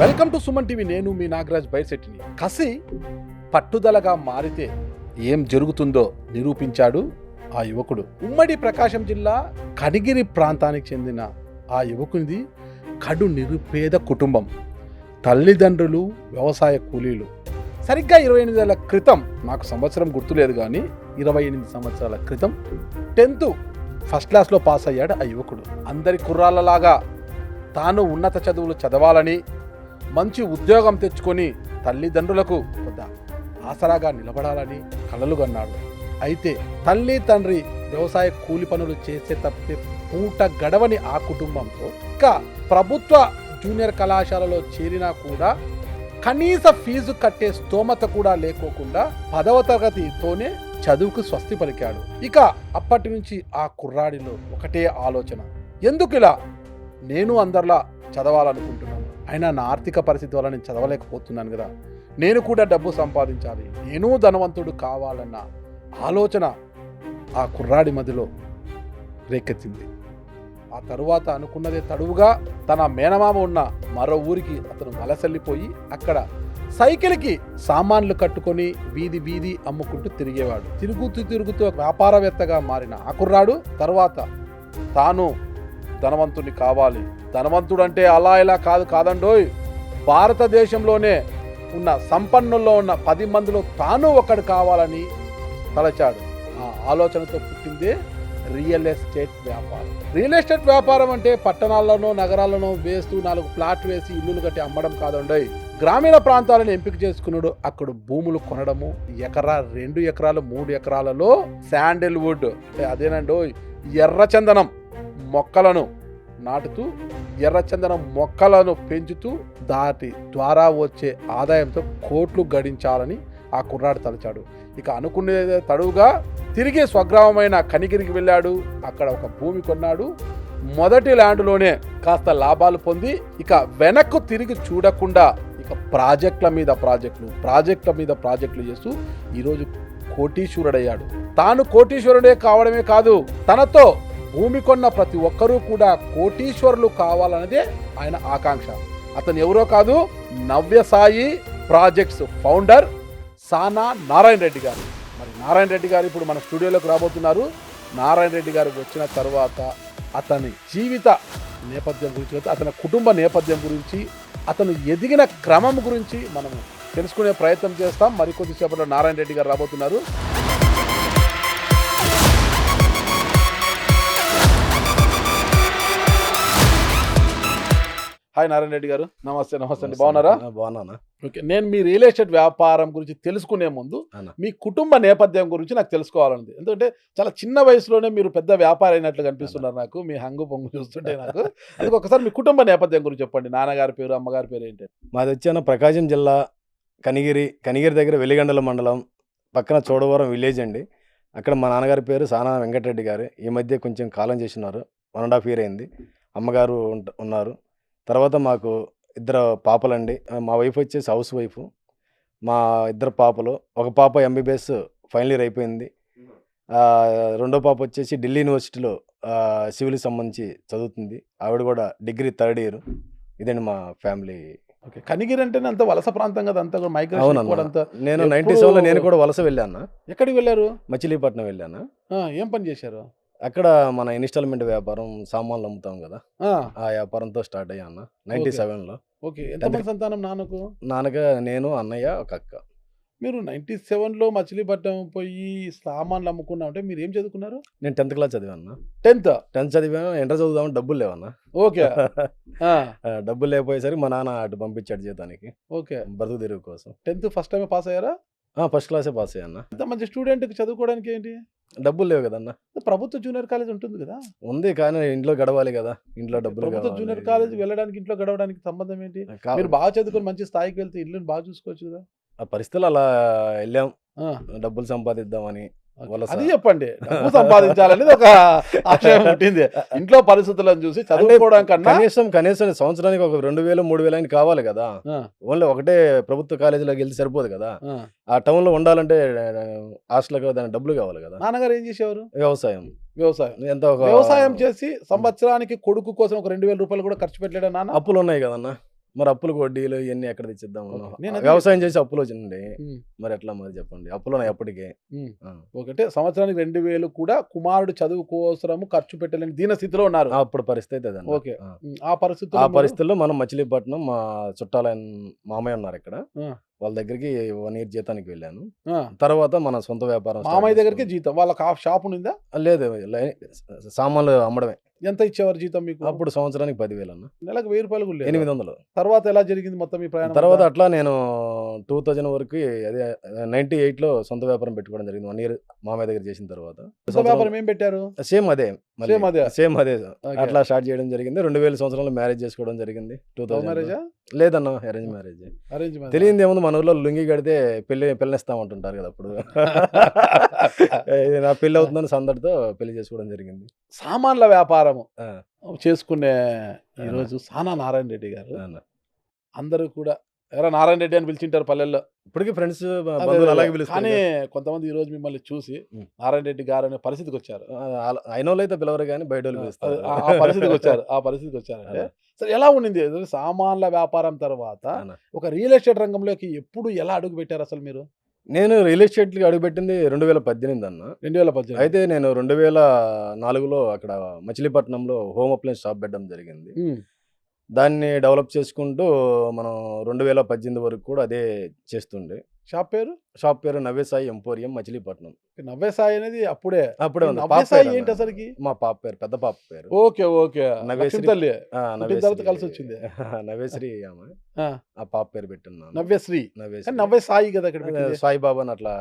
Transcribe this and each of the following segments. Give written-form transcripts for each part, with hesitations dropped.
Welcome to Suman TV. నేను మీ నాగరాజ్ బైర్శెట్టిని. కసి పట్టుదలగా మారితే ఏం జరుగుతుందో నిరూపించాడు ఆ యువకుడు. ఉమ్మడి ప్రకాశం జిల్లా కనిగిరి ప్రాంతానికి చెందిన ఆ యువకునిది కడు నిరుపేద కుటుంబం. తల్లిదండ్రులు వ్యవసాయ కూలీలు. సరిగ్గా 28 ఏళ్ల క్రితం, నాకు సంవత్సరం గుర్తులేదు కానీ 28 సంవత్సరాల క్రితం 10th ఫస్ట్ క్లాస్లో పాస్ అయ్యాడు ఆ యువకుడు. అందరి కుర్రాళ్ళలాగా తాను ఉన్నత చదువులు చదవాలని, మంచి ఉద్యోగం తెచ్చుకొని తల్లిదండ్రులకు పెద్ద ఆసరాగా నిలబడాలని కలలు కన్నాడు. అయితే తల్లి తండ్రి వ్యవసాయ కూలి పనులు చేసే తప్పితే పూట గడవని ఆ కుటుంబంతో ఇంకా ప్రభుత్వ జూనియర్ కళాశాలలో చేరినా కూడా కనీస ఫీజు కట్టే స్తోమత కూడా లేకోకుండా 10వ తరగతితోనే చదువుకు స్వస్తి పలికాడు. ఇక అప్పటి నుంచి ఆ కుర్రాడిలో ఒకటే ఆలోచన, ఎందుకు ఇలా నేను అందరిలా చదవాలనుకుంటున్నాను, అయినా నా ఆర్థిక పరిస్థితి వల్ల నేను చదవలేకపోతున్నాను కదా, నేను కూడా డబ్బు సంపాదించాలి, నేను ధనవంతుడు కావాలన్న ఆలోచన ఆ కుర్రాడి మధ్యలో రేకెత్తింది. ఆ తరువాత అనుకున్నదే తడువుగా తన మేనమామ ఉన్న మరో ఊరికి అతను వలసెళ్ళిపోయి అక్కడ సైకిల్కి సామాన్లు కట్టుకొని వీధి వీధి అమ్ముకుంటూ తిరిగేవాడు. తిరుగుతూ వ్యాపారవేత్తగా మారిన ఆ కుర్రాడు తర్వాత తాను ధనవంతుని కావాలి, ధనవంతుడు అంటే అలా ఇలా కాదండోయ్, భారతదేశంలోనే ఉన్న సంపన్నుల్లో ఉన్న 10 మందిలో తాను ఒకడు కావాలని తలచాడు. ఆ ఆలోచనతో పుట్టిందే రియల్ ఎస్టేట్ వ్యాపారం. రియల్ ఎస్టేట్ వ్యాపారం అంటే పట్టణాల్లోనో నగరాల్లోనో వేస్తూ 4 ప్లాట్లు వేసి ఇల్లులు కట్టి అమ్మడం కాదండోయ్. గ్రామీణ ప్రాంతాలను ఎంపిక చేసుకున్నాడు. అక్కడ భూములు కొనడము, ఎకరా 2 ఎకరాలు 3 ఎకరాలలో శాండిల్వుడ్ అదేనండోయ్ ఎర్రచందనం మొక్కలను నాటుతూ ఎర్రచందనం మొక్కలను పెంచుతూ దాటి ద్వారా వచ్చే ఆదాయంతో కోట్లు గడించాలని ఆ కుర్రాడు తలచాడు. ఇక అనుకునే తడువుగా తిరిగి స్వగ్రామమైన కనిగిరికి వెళ్ళాడు. అక్కడ ఒక భూమి కొన్నాడు. మొదటి ల్యాండ్లోనే కాస్త లాభాలు పొంది ఇక వెనక్కు తిరిగి చూడకుండా ఇక ప్రాజెక్టుల మీద ప్రాజెక్టులు చేస్తూ ఈరోజు కోటీశ్వరుడయ్యాడు. తాను కోటీశ్వరుడే కావడమే కాదు, తనతో భూమి కొన్న ప్రతి ఒక్కరూ కూడా కోటీశ్వరులు కావాలన్నదే ఆయన ఆకాంక్ష. అతను ఎవరో కాదు, నవ్యసాయి ప్రాజెక్ట్స్ ఫౌండర్ సానా నారాయణ రెడ్డి గారు. మరి నారాయణ రెడ్డి గారు ఇప్పుడు మన స్టూడియోలోకి రాబోతున్నారు. నారాయణ రెడ్డి గారు వచ్చిన తర్వాత అతని జీవిత నేపథ్యం గురించి, అతని కుటుంబ నేపథ్యం గురించి, అతను ఎదిగిన క్రమం గురించి మనం తెలుసుకునే ప్రయత్నం చేస్తాం. మరికొద్దిసేపట్లో నారాయణ రెడ్డి గారు రాబోతున్నారు. హాయ్ నారాయణ రెడ్డి గారు. నమస్తే అండి. బాగున్నారా? బాగున్నానా. ఓకే, నేను మీ రియల్ ఎస్టేట్ వ్యాపారం గురించి తెలుసుకునే ముందు మీ కుటుంబ నేపథ్యం గురించి నాకు తెలుసుకోవాలండి. ఎందుకంటే చాలా చిన్న వయసులోనే మీరు పెద్ద వ్యాపారం అయినట్లు కనిపిస్తున్నారు నాకు, మీ హంగు పొంగు చూస్తుంటే నాకు. అందుకు ఒకసారి మీ కుటుంబ నేపథ్యం గురించి చెప్పండి. నాన్నగారి పేరు, అమ్మగారి పేరు ఏంటి? మాది వచ్చాను ప్రకాశం జిల్లా కనిగిరి దగ్గర వెలిగండల మండలం పక్కన చోడవరం విలేజ్ అండి. అక్కడ మా నాన్నగారి పేరు సానా వెంకటరెడ్డి గారు. ఈ మధ్య కొంచెం కాలం చేసినారు, 1.5 year అయింది. అమ్మగారు ఉన్నారు. తర్వాత మాకు 2 పాపలండి. మా వైఫ్ వచ్చేసి హౌస్ వైఫ్. మా 2 పాపలు, ఒక పాప MBBS ఫైనల్ ఇయర్ అయిపోయింది. రెండో పాప వచ్చేసి ఢిల్లీ యూనివర్సిటీలో సివిల్కి సంబంధించి చదువుతుంది. ఆవిడ కూడా డిగ్రీ 3rd year. ఇదండి మా ఫ్యామిలీ. ఓకే, కనిగిరి అంటే అంత వలస ప్రాంతం కదా, అంతా మైగ్రేషన్. నేను 97లో నేను కూడా వలస వెళ్ళాను. ఎక్కడికి వెళ్ళారు? మచిలీపట్నం వెళ్ళాను. ఏం పని చేశారు? అక్కడ మన ఇన్స్టాల్మెంట్ వ్యాపారం, సామాన్లు అమ్ముతాం కదా, ఆ వ్యాపారంతో స్టార్ట్ అయ్యాను 97లో. ఓకే, ఎంతమంది సంతానం నాన్నకు? నాన్నగా నేను, అన్నయ్య, ఒక అక్క. మీరు 97లో మచిలీపట్నం పోయి సామాన్లు అమ్ముకున్నా అంటే మీరు ఏం చదువుకున్నారు? నేను 10th class చదివాను. 10th చదివాను. ఎంటర్ చదువుదామని డబ్బులు లేవన్నా. ఓకే. డబ్బులు లేకపోయేసరికి మా నాన్న అటు పంపించాడు జీతానికి. ఓకే, బతుకు తెరువు కోసం. 10th ఫస్ట్ టైం పాస్ అయ్యారా? ఫస్ట్ క్లాసే పాస్ అయ్యాను. ఇంత మంచి స్టూడెంట్కి చదువుకోవడానికి ఏంటి? డబ్బులు లేవు కదన్నా. ప్రభుత్వ జూనియర్ కాలేజ్ ఉంటుంది కదా. ఉంది, కానీ ఇంట్లో గడవాలి కదా, ఇంట్లో డబ్బులు. ప్రభుత్వ జూనియర్ కాలేజ్ వెళ్ళడానికి ఇంట్లో గడవడానికి సంబంధం ఏంటి? మీరు బాగా చదువుకొని మంచి స్థాయికి వెళ్తే ఇల్లుని బాగా చూసుకోవచ్చు కదా. ఆ పరిస్థితులు అలా వెళ్ళాం, డబ్బులు సంపాదిద్దామని. అది చెప్పండి, డబ్బు సంపాదించాలనేది ఒక ఆశయం పుట్టింది. ఇంట్లో పరిస్థితులను చూసి చదువుకోవడానికి కనీసం సంవత్సరానికి ఒక 2000 3000 అని కావాలి కదా. ఓన్లీ ఒకటే ప్రభుత్వ కాలేజీలోకి వెళ్తే సరిపోదు కదా. ఆ టౌన్ లో ఉండాలంటే హాస్టల్ దానికి డబ్బులు కావాలి కదా. నాన్నగారు ఏం చేసేవారు? వ్యవసాయం వ్యవసాయం చేసి సంవత్సరానికి కొడుకు కోసం ఒక 2000 రూపాయలు కూడా ఖర్చు పెట్టలేడా నాన్న? అప్పులు ఉన్నాయి కదన్నా. మరి అప్పులకు వడ్డీలు ఇవన్నీ ఎక్కడ తెచ్చిద్దాం ఓకే. అన్నాం. నేను అదే వ్యవసాయం చేసి అప్పులు వచ్చింది. ఉమ్, మరి ఎట్లా మరి చెప్పండి, అప్పులు ఎప్పటికే. ఉమ్. ఆ. ఒకటే సంవత్సరానికి 2,000 కూడా కుమారుడు చదువు కోసము ఖర్చు పెట్టలేని దీన స్థితిలో ఉన్నారు. అప్పుడు పరిస్థితి అదన్న. ఓకే. ఆ. ఆ ఆ పరిస్థితుల్లో మీరు- పరిస్థితుల్లో మనం మచిలీపట్నం మా చుట్టాలైన మామయ్య ఉన్నారు ఇక్కడ, ఆ, వాళ్ళ దగ్గరికి 1 year జీతానికి వెళ్ళాను. ఆ. తర్వాత మన సొంత వ్యాపారం start మామయ్య దగ్గరికి చేసుకున్నాం. జీతం, వాళ్ళకి ఆ షాప్ ఉందా? లేదు, సామాన్లు అమ్మడమే. ఎంత ఇచ్చేవారు జీతం మీకు? అప్పుడు సంవత్సరానికి 10,000 అన్న. నెలకు 1,000 రూపాయలు కూడా లేదా? 800. తర్వాత ఎలా జరిగింది మొత్తం ఈ ప్రయాణం తర్వాత అంతా? అట్లా నేను 2000 వరకు అదే 98లో సొంత వ్యాపారం పెట్టుకోవడం జరిగింది. 1 year మామయ్య దగ్గర చేసిన తర్వాత సొంత వ్యాపారం ఏం పెట్టారు? సేమ్ అదే Same అదే? సేమ్ అదే ఓకే. అట్లా స్టార్ట్ చేయడం జరిగింది. 2000 సంవత్సరంలో మ్యారేజ్ చేసుకోవడం జరిగింది. లవ్ 2000 మ్యారేజా? లేదన్న, అరేంజ్ మ్యారేజ్. Arrange marriage? తెలియంది ఏముంది, మన ఊర్లో లుంగి కడితే పెళ్ళిస్తామంటుంటారు కదా అప్పుడు. ఇది నా పెళ్ళి అవుతుందని సందడితో పెళ్లి చేసుకోవడం జరిగింది. సామాన్ల వ్యాపారము ఆ, చేసుకునే ఈరోజు సానా నారాయణ రెడ్డి గారు అన్న. అందరూ కూడా ఎవరా నారాయణ రెడ్డి అని పిలిచింటారు పల్లెల్లో. ఇప్పటికీ ఫ్రెండ్స్ అదే, బంధువులు అదే. అలాగే పిలుస్తారు. కానీ కొంతమంది ఈ రోజు మిమ్మల్ని చూసి ఉం. నారాయణ రెడ్డి గారు అనే పరిస్థితికి వచ్చారు. అయిన వాళ్ళు అయితే పిలవరు కానీ బయట వాళ్ళు పిలుస్తారు. ఆ పరిస్థితికి వచ్చారు. ఆ పరిస్థితికి వచ్చారంటే అలా. సరే ఎలా ఉండింది సామాన్ల వ్యాపారం తర్వాత అన్న. ఒక రియల్ ఎస్టేట్ రంగంలోకి ఎప్పుడు ఎలా అడుగు పెట్టారు అసలు మీరు? నేను రియల్ ఎస్టేట్కి అడుగుపెట్టింది 2018 అన్న. 2018. అయితే నేను 2004లో అక్కడ మచిలీపట్నంలో హోమ్ అప్లయన్స్ షాప్ పెట్టడం జరిగింది. ఉం. దాన్ని డెవలప్ చేసుకుంటూ మనం 2018 వరకు కూడా అదే చేస్తుండే. షాప్ పేరు? షాప్ పేరు నవ్యసాయి ఎంపోరియం మచిలీపట్నం. నవ్య సాయి అనేది అప్పుడే. అప్పుడే ఈ ఉంది. నవ్య పాప సాయి పేరు ఏంటి అన్న. అసలుకి? మా పాప పేరు, పెద్ద పాప పేరు. Okay, okay. నవ్యశ్రీ. లక్ష్మీ తల్లి. ఆ, పుట్టిన తర్వాత కలిసి వచ్చింది. నవ్యశ్రీ ఆమె. ఆ, ఆ పాప పేరు పెట్టున్నాను. నవ్యశ్రీ. నవ్యశ్రీ. కానీ నవ్య సాయి కదా ఇక్కడ అదే పెట్టింది. సాయిబాబాని అట్లా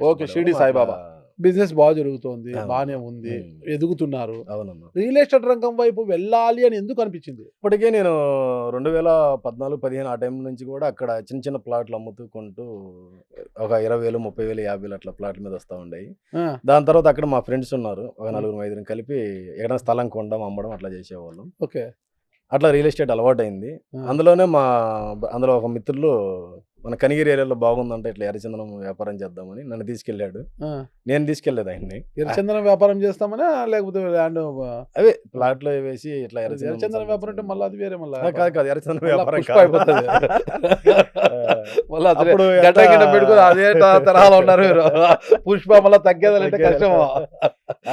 ఓకే, షిరిడి సాయిబాబా. బిజినెస్ బాగా జరుగుతోంది, అవును. బాగానే ఉంది, ఉం. ఎదుగుతున్నారు. అవునమ్మా. రియల్ ఎస్టేట్ రంగం వైపు వెళ్ళాలి అని ఎందుకు అనిపించింది? ఇప్పటికే నేను 2014-15 ఆ టైం నుంచి కూడా అక్కడ చిన్న చిన్న ప్లాట్లు అమ్ముతూ కొంటూ ఒక 20,000, 30,000, 50,000 అట్లా ప్లాట్ల మీద వస్తూ ఉండేవి. ఆ, దాని తర్వాత అక్కడ మా ఫ్రెండ్స్ ఉన్నారు, ఒక 4-5 కలిపి ఎక్కడైనా స్థలం కొనడం అమ్మడం అట్లా చేసేవాళ్ళం. ఓకే. అట్లా రియల్ ఎస్టేట్ అలవాటైంది. ఆ, అందులోనే అందులో ఒక మిత్రులు మన కనిగిరి ఏరియాలో బాగుందంటే ఇట్లా ఎర్రచందనం వ్యాపారం చేద్దామని నన్ను తీసుకెళ్ళాడు. ఆ. నేను తీసుకెళ్ళలేదు ఆయన్ని. ఎర్రచందనం వ్యాపారం చేస్తామనా లేకపోతే ల్యాండ్? అవే ప్లాట్లో వేసి ఇట్లా ఎర్రచందనం వ్యాపారం అంటే మళ్ళీ అది వేరే మళ్ళీ కాదు ఎర్రచందనం మళ్ళా వ్యాపారం పుష్ప కాదు. అయిపోతుంది. మళ్ళీ అదే అప్పుడు గడ్డ గిడ్డ పెట్టుకుని అదే తరహాలో ఉన్నారు మీరు. పుష్ప మళ్ళీ తగ్గేదంటే కష్టము.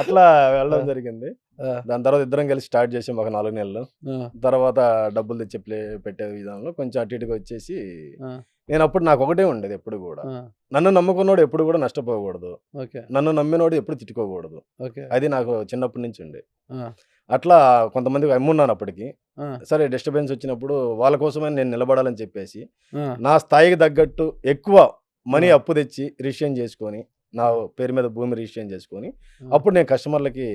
అట్లా వెళ్ళడం జరిగింది. ఆ, దాని తర్వాత ఇద్దరం కలిసి స్టార్ట్ చేసాం ఒక 4 నెలలు. ఆ, తర్వాత డబ్బులు తెచ్చి పెట్టే విధానంలో కొంచెం అటు ఇటుగా వచ్చేసి ఆ, నేను అప్పుడు నాకు ఒకటే ఉండేది ఎప్పుడు కూడా, ఆ. నన్ను నమ్ముకున్నోడు ఎప్పుడు కూడా నష్టపోకూడదు, ఓకే, నన్ను నమ్మినోడు ఎప్పుడు తిట్టుకోకూడదు. ఓకే. అది నాకు చిన్నప్పటి నుంచి ఉండే. ఆ, అట్లా కొంతమందికి అమ్మున్నాను అప్పటికి. ఆ, సరే డిస్టర్బెన్స్ వచ్చినప్పుడు వాళ్ళ కోసమే నేను నిలబడాలని చెప్పేసి ఆ. నా స్థాయికి తగ్గట్టు ఎక్కువ మనీ ఆ. అప్పు తెచ్చి రిజిస్ట్రేషన్ చేసుకొని నా పేరు మీద భూమి రిజిస్ట్రేషన్ చేసుకొని ఆ. అప్పుడు నేను కస్టమర్లకి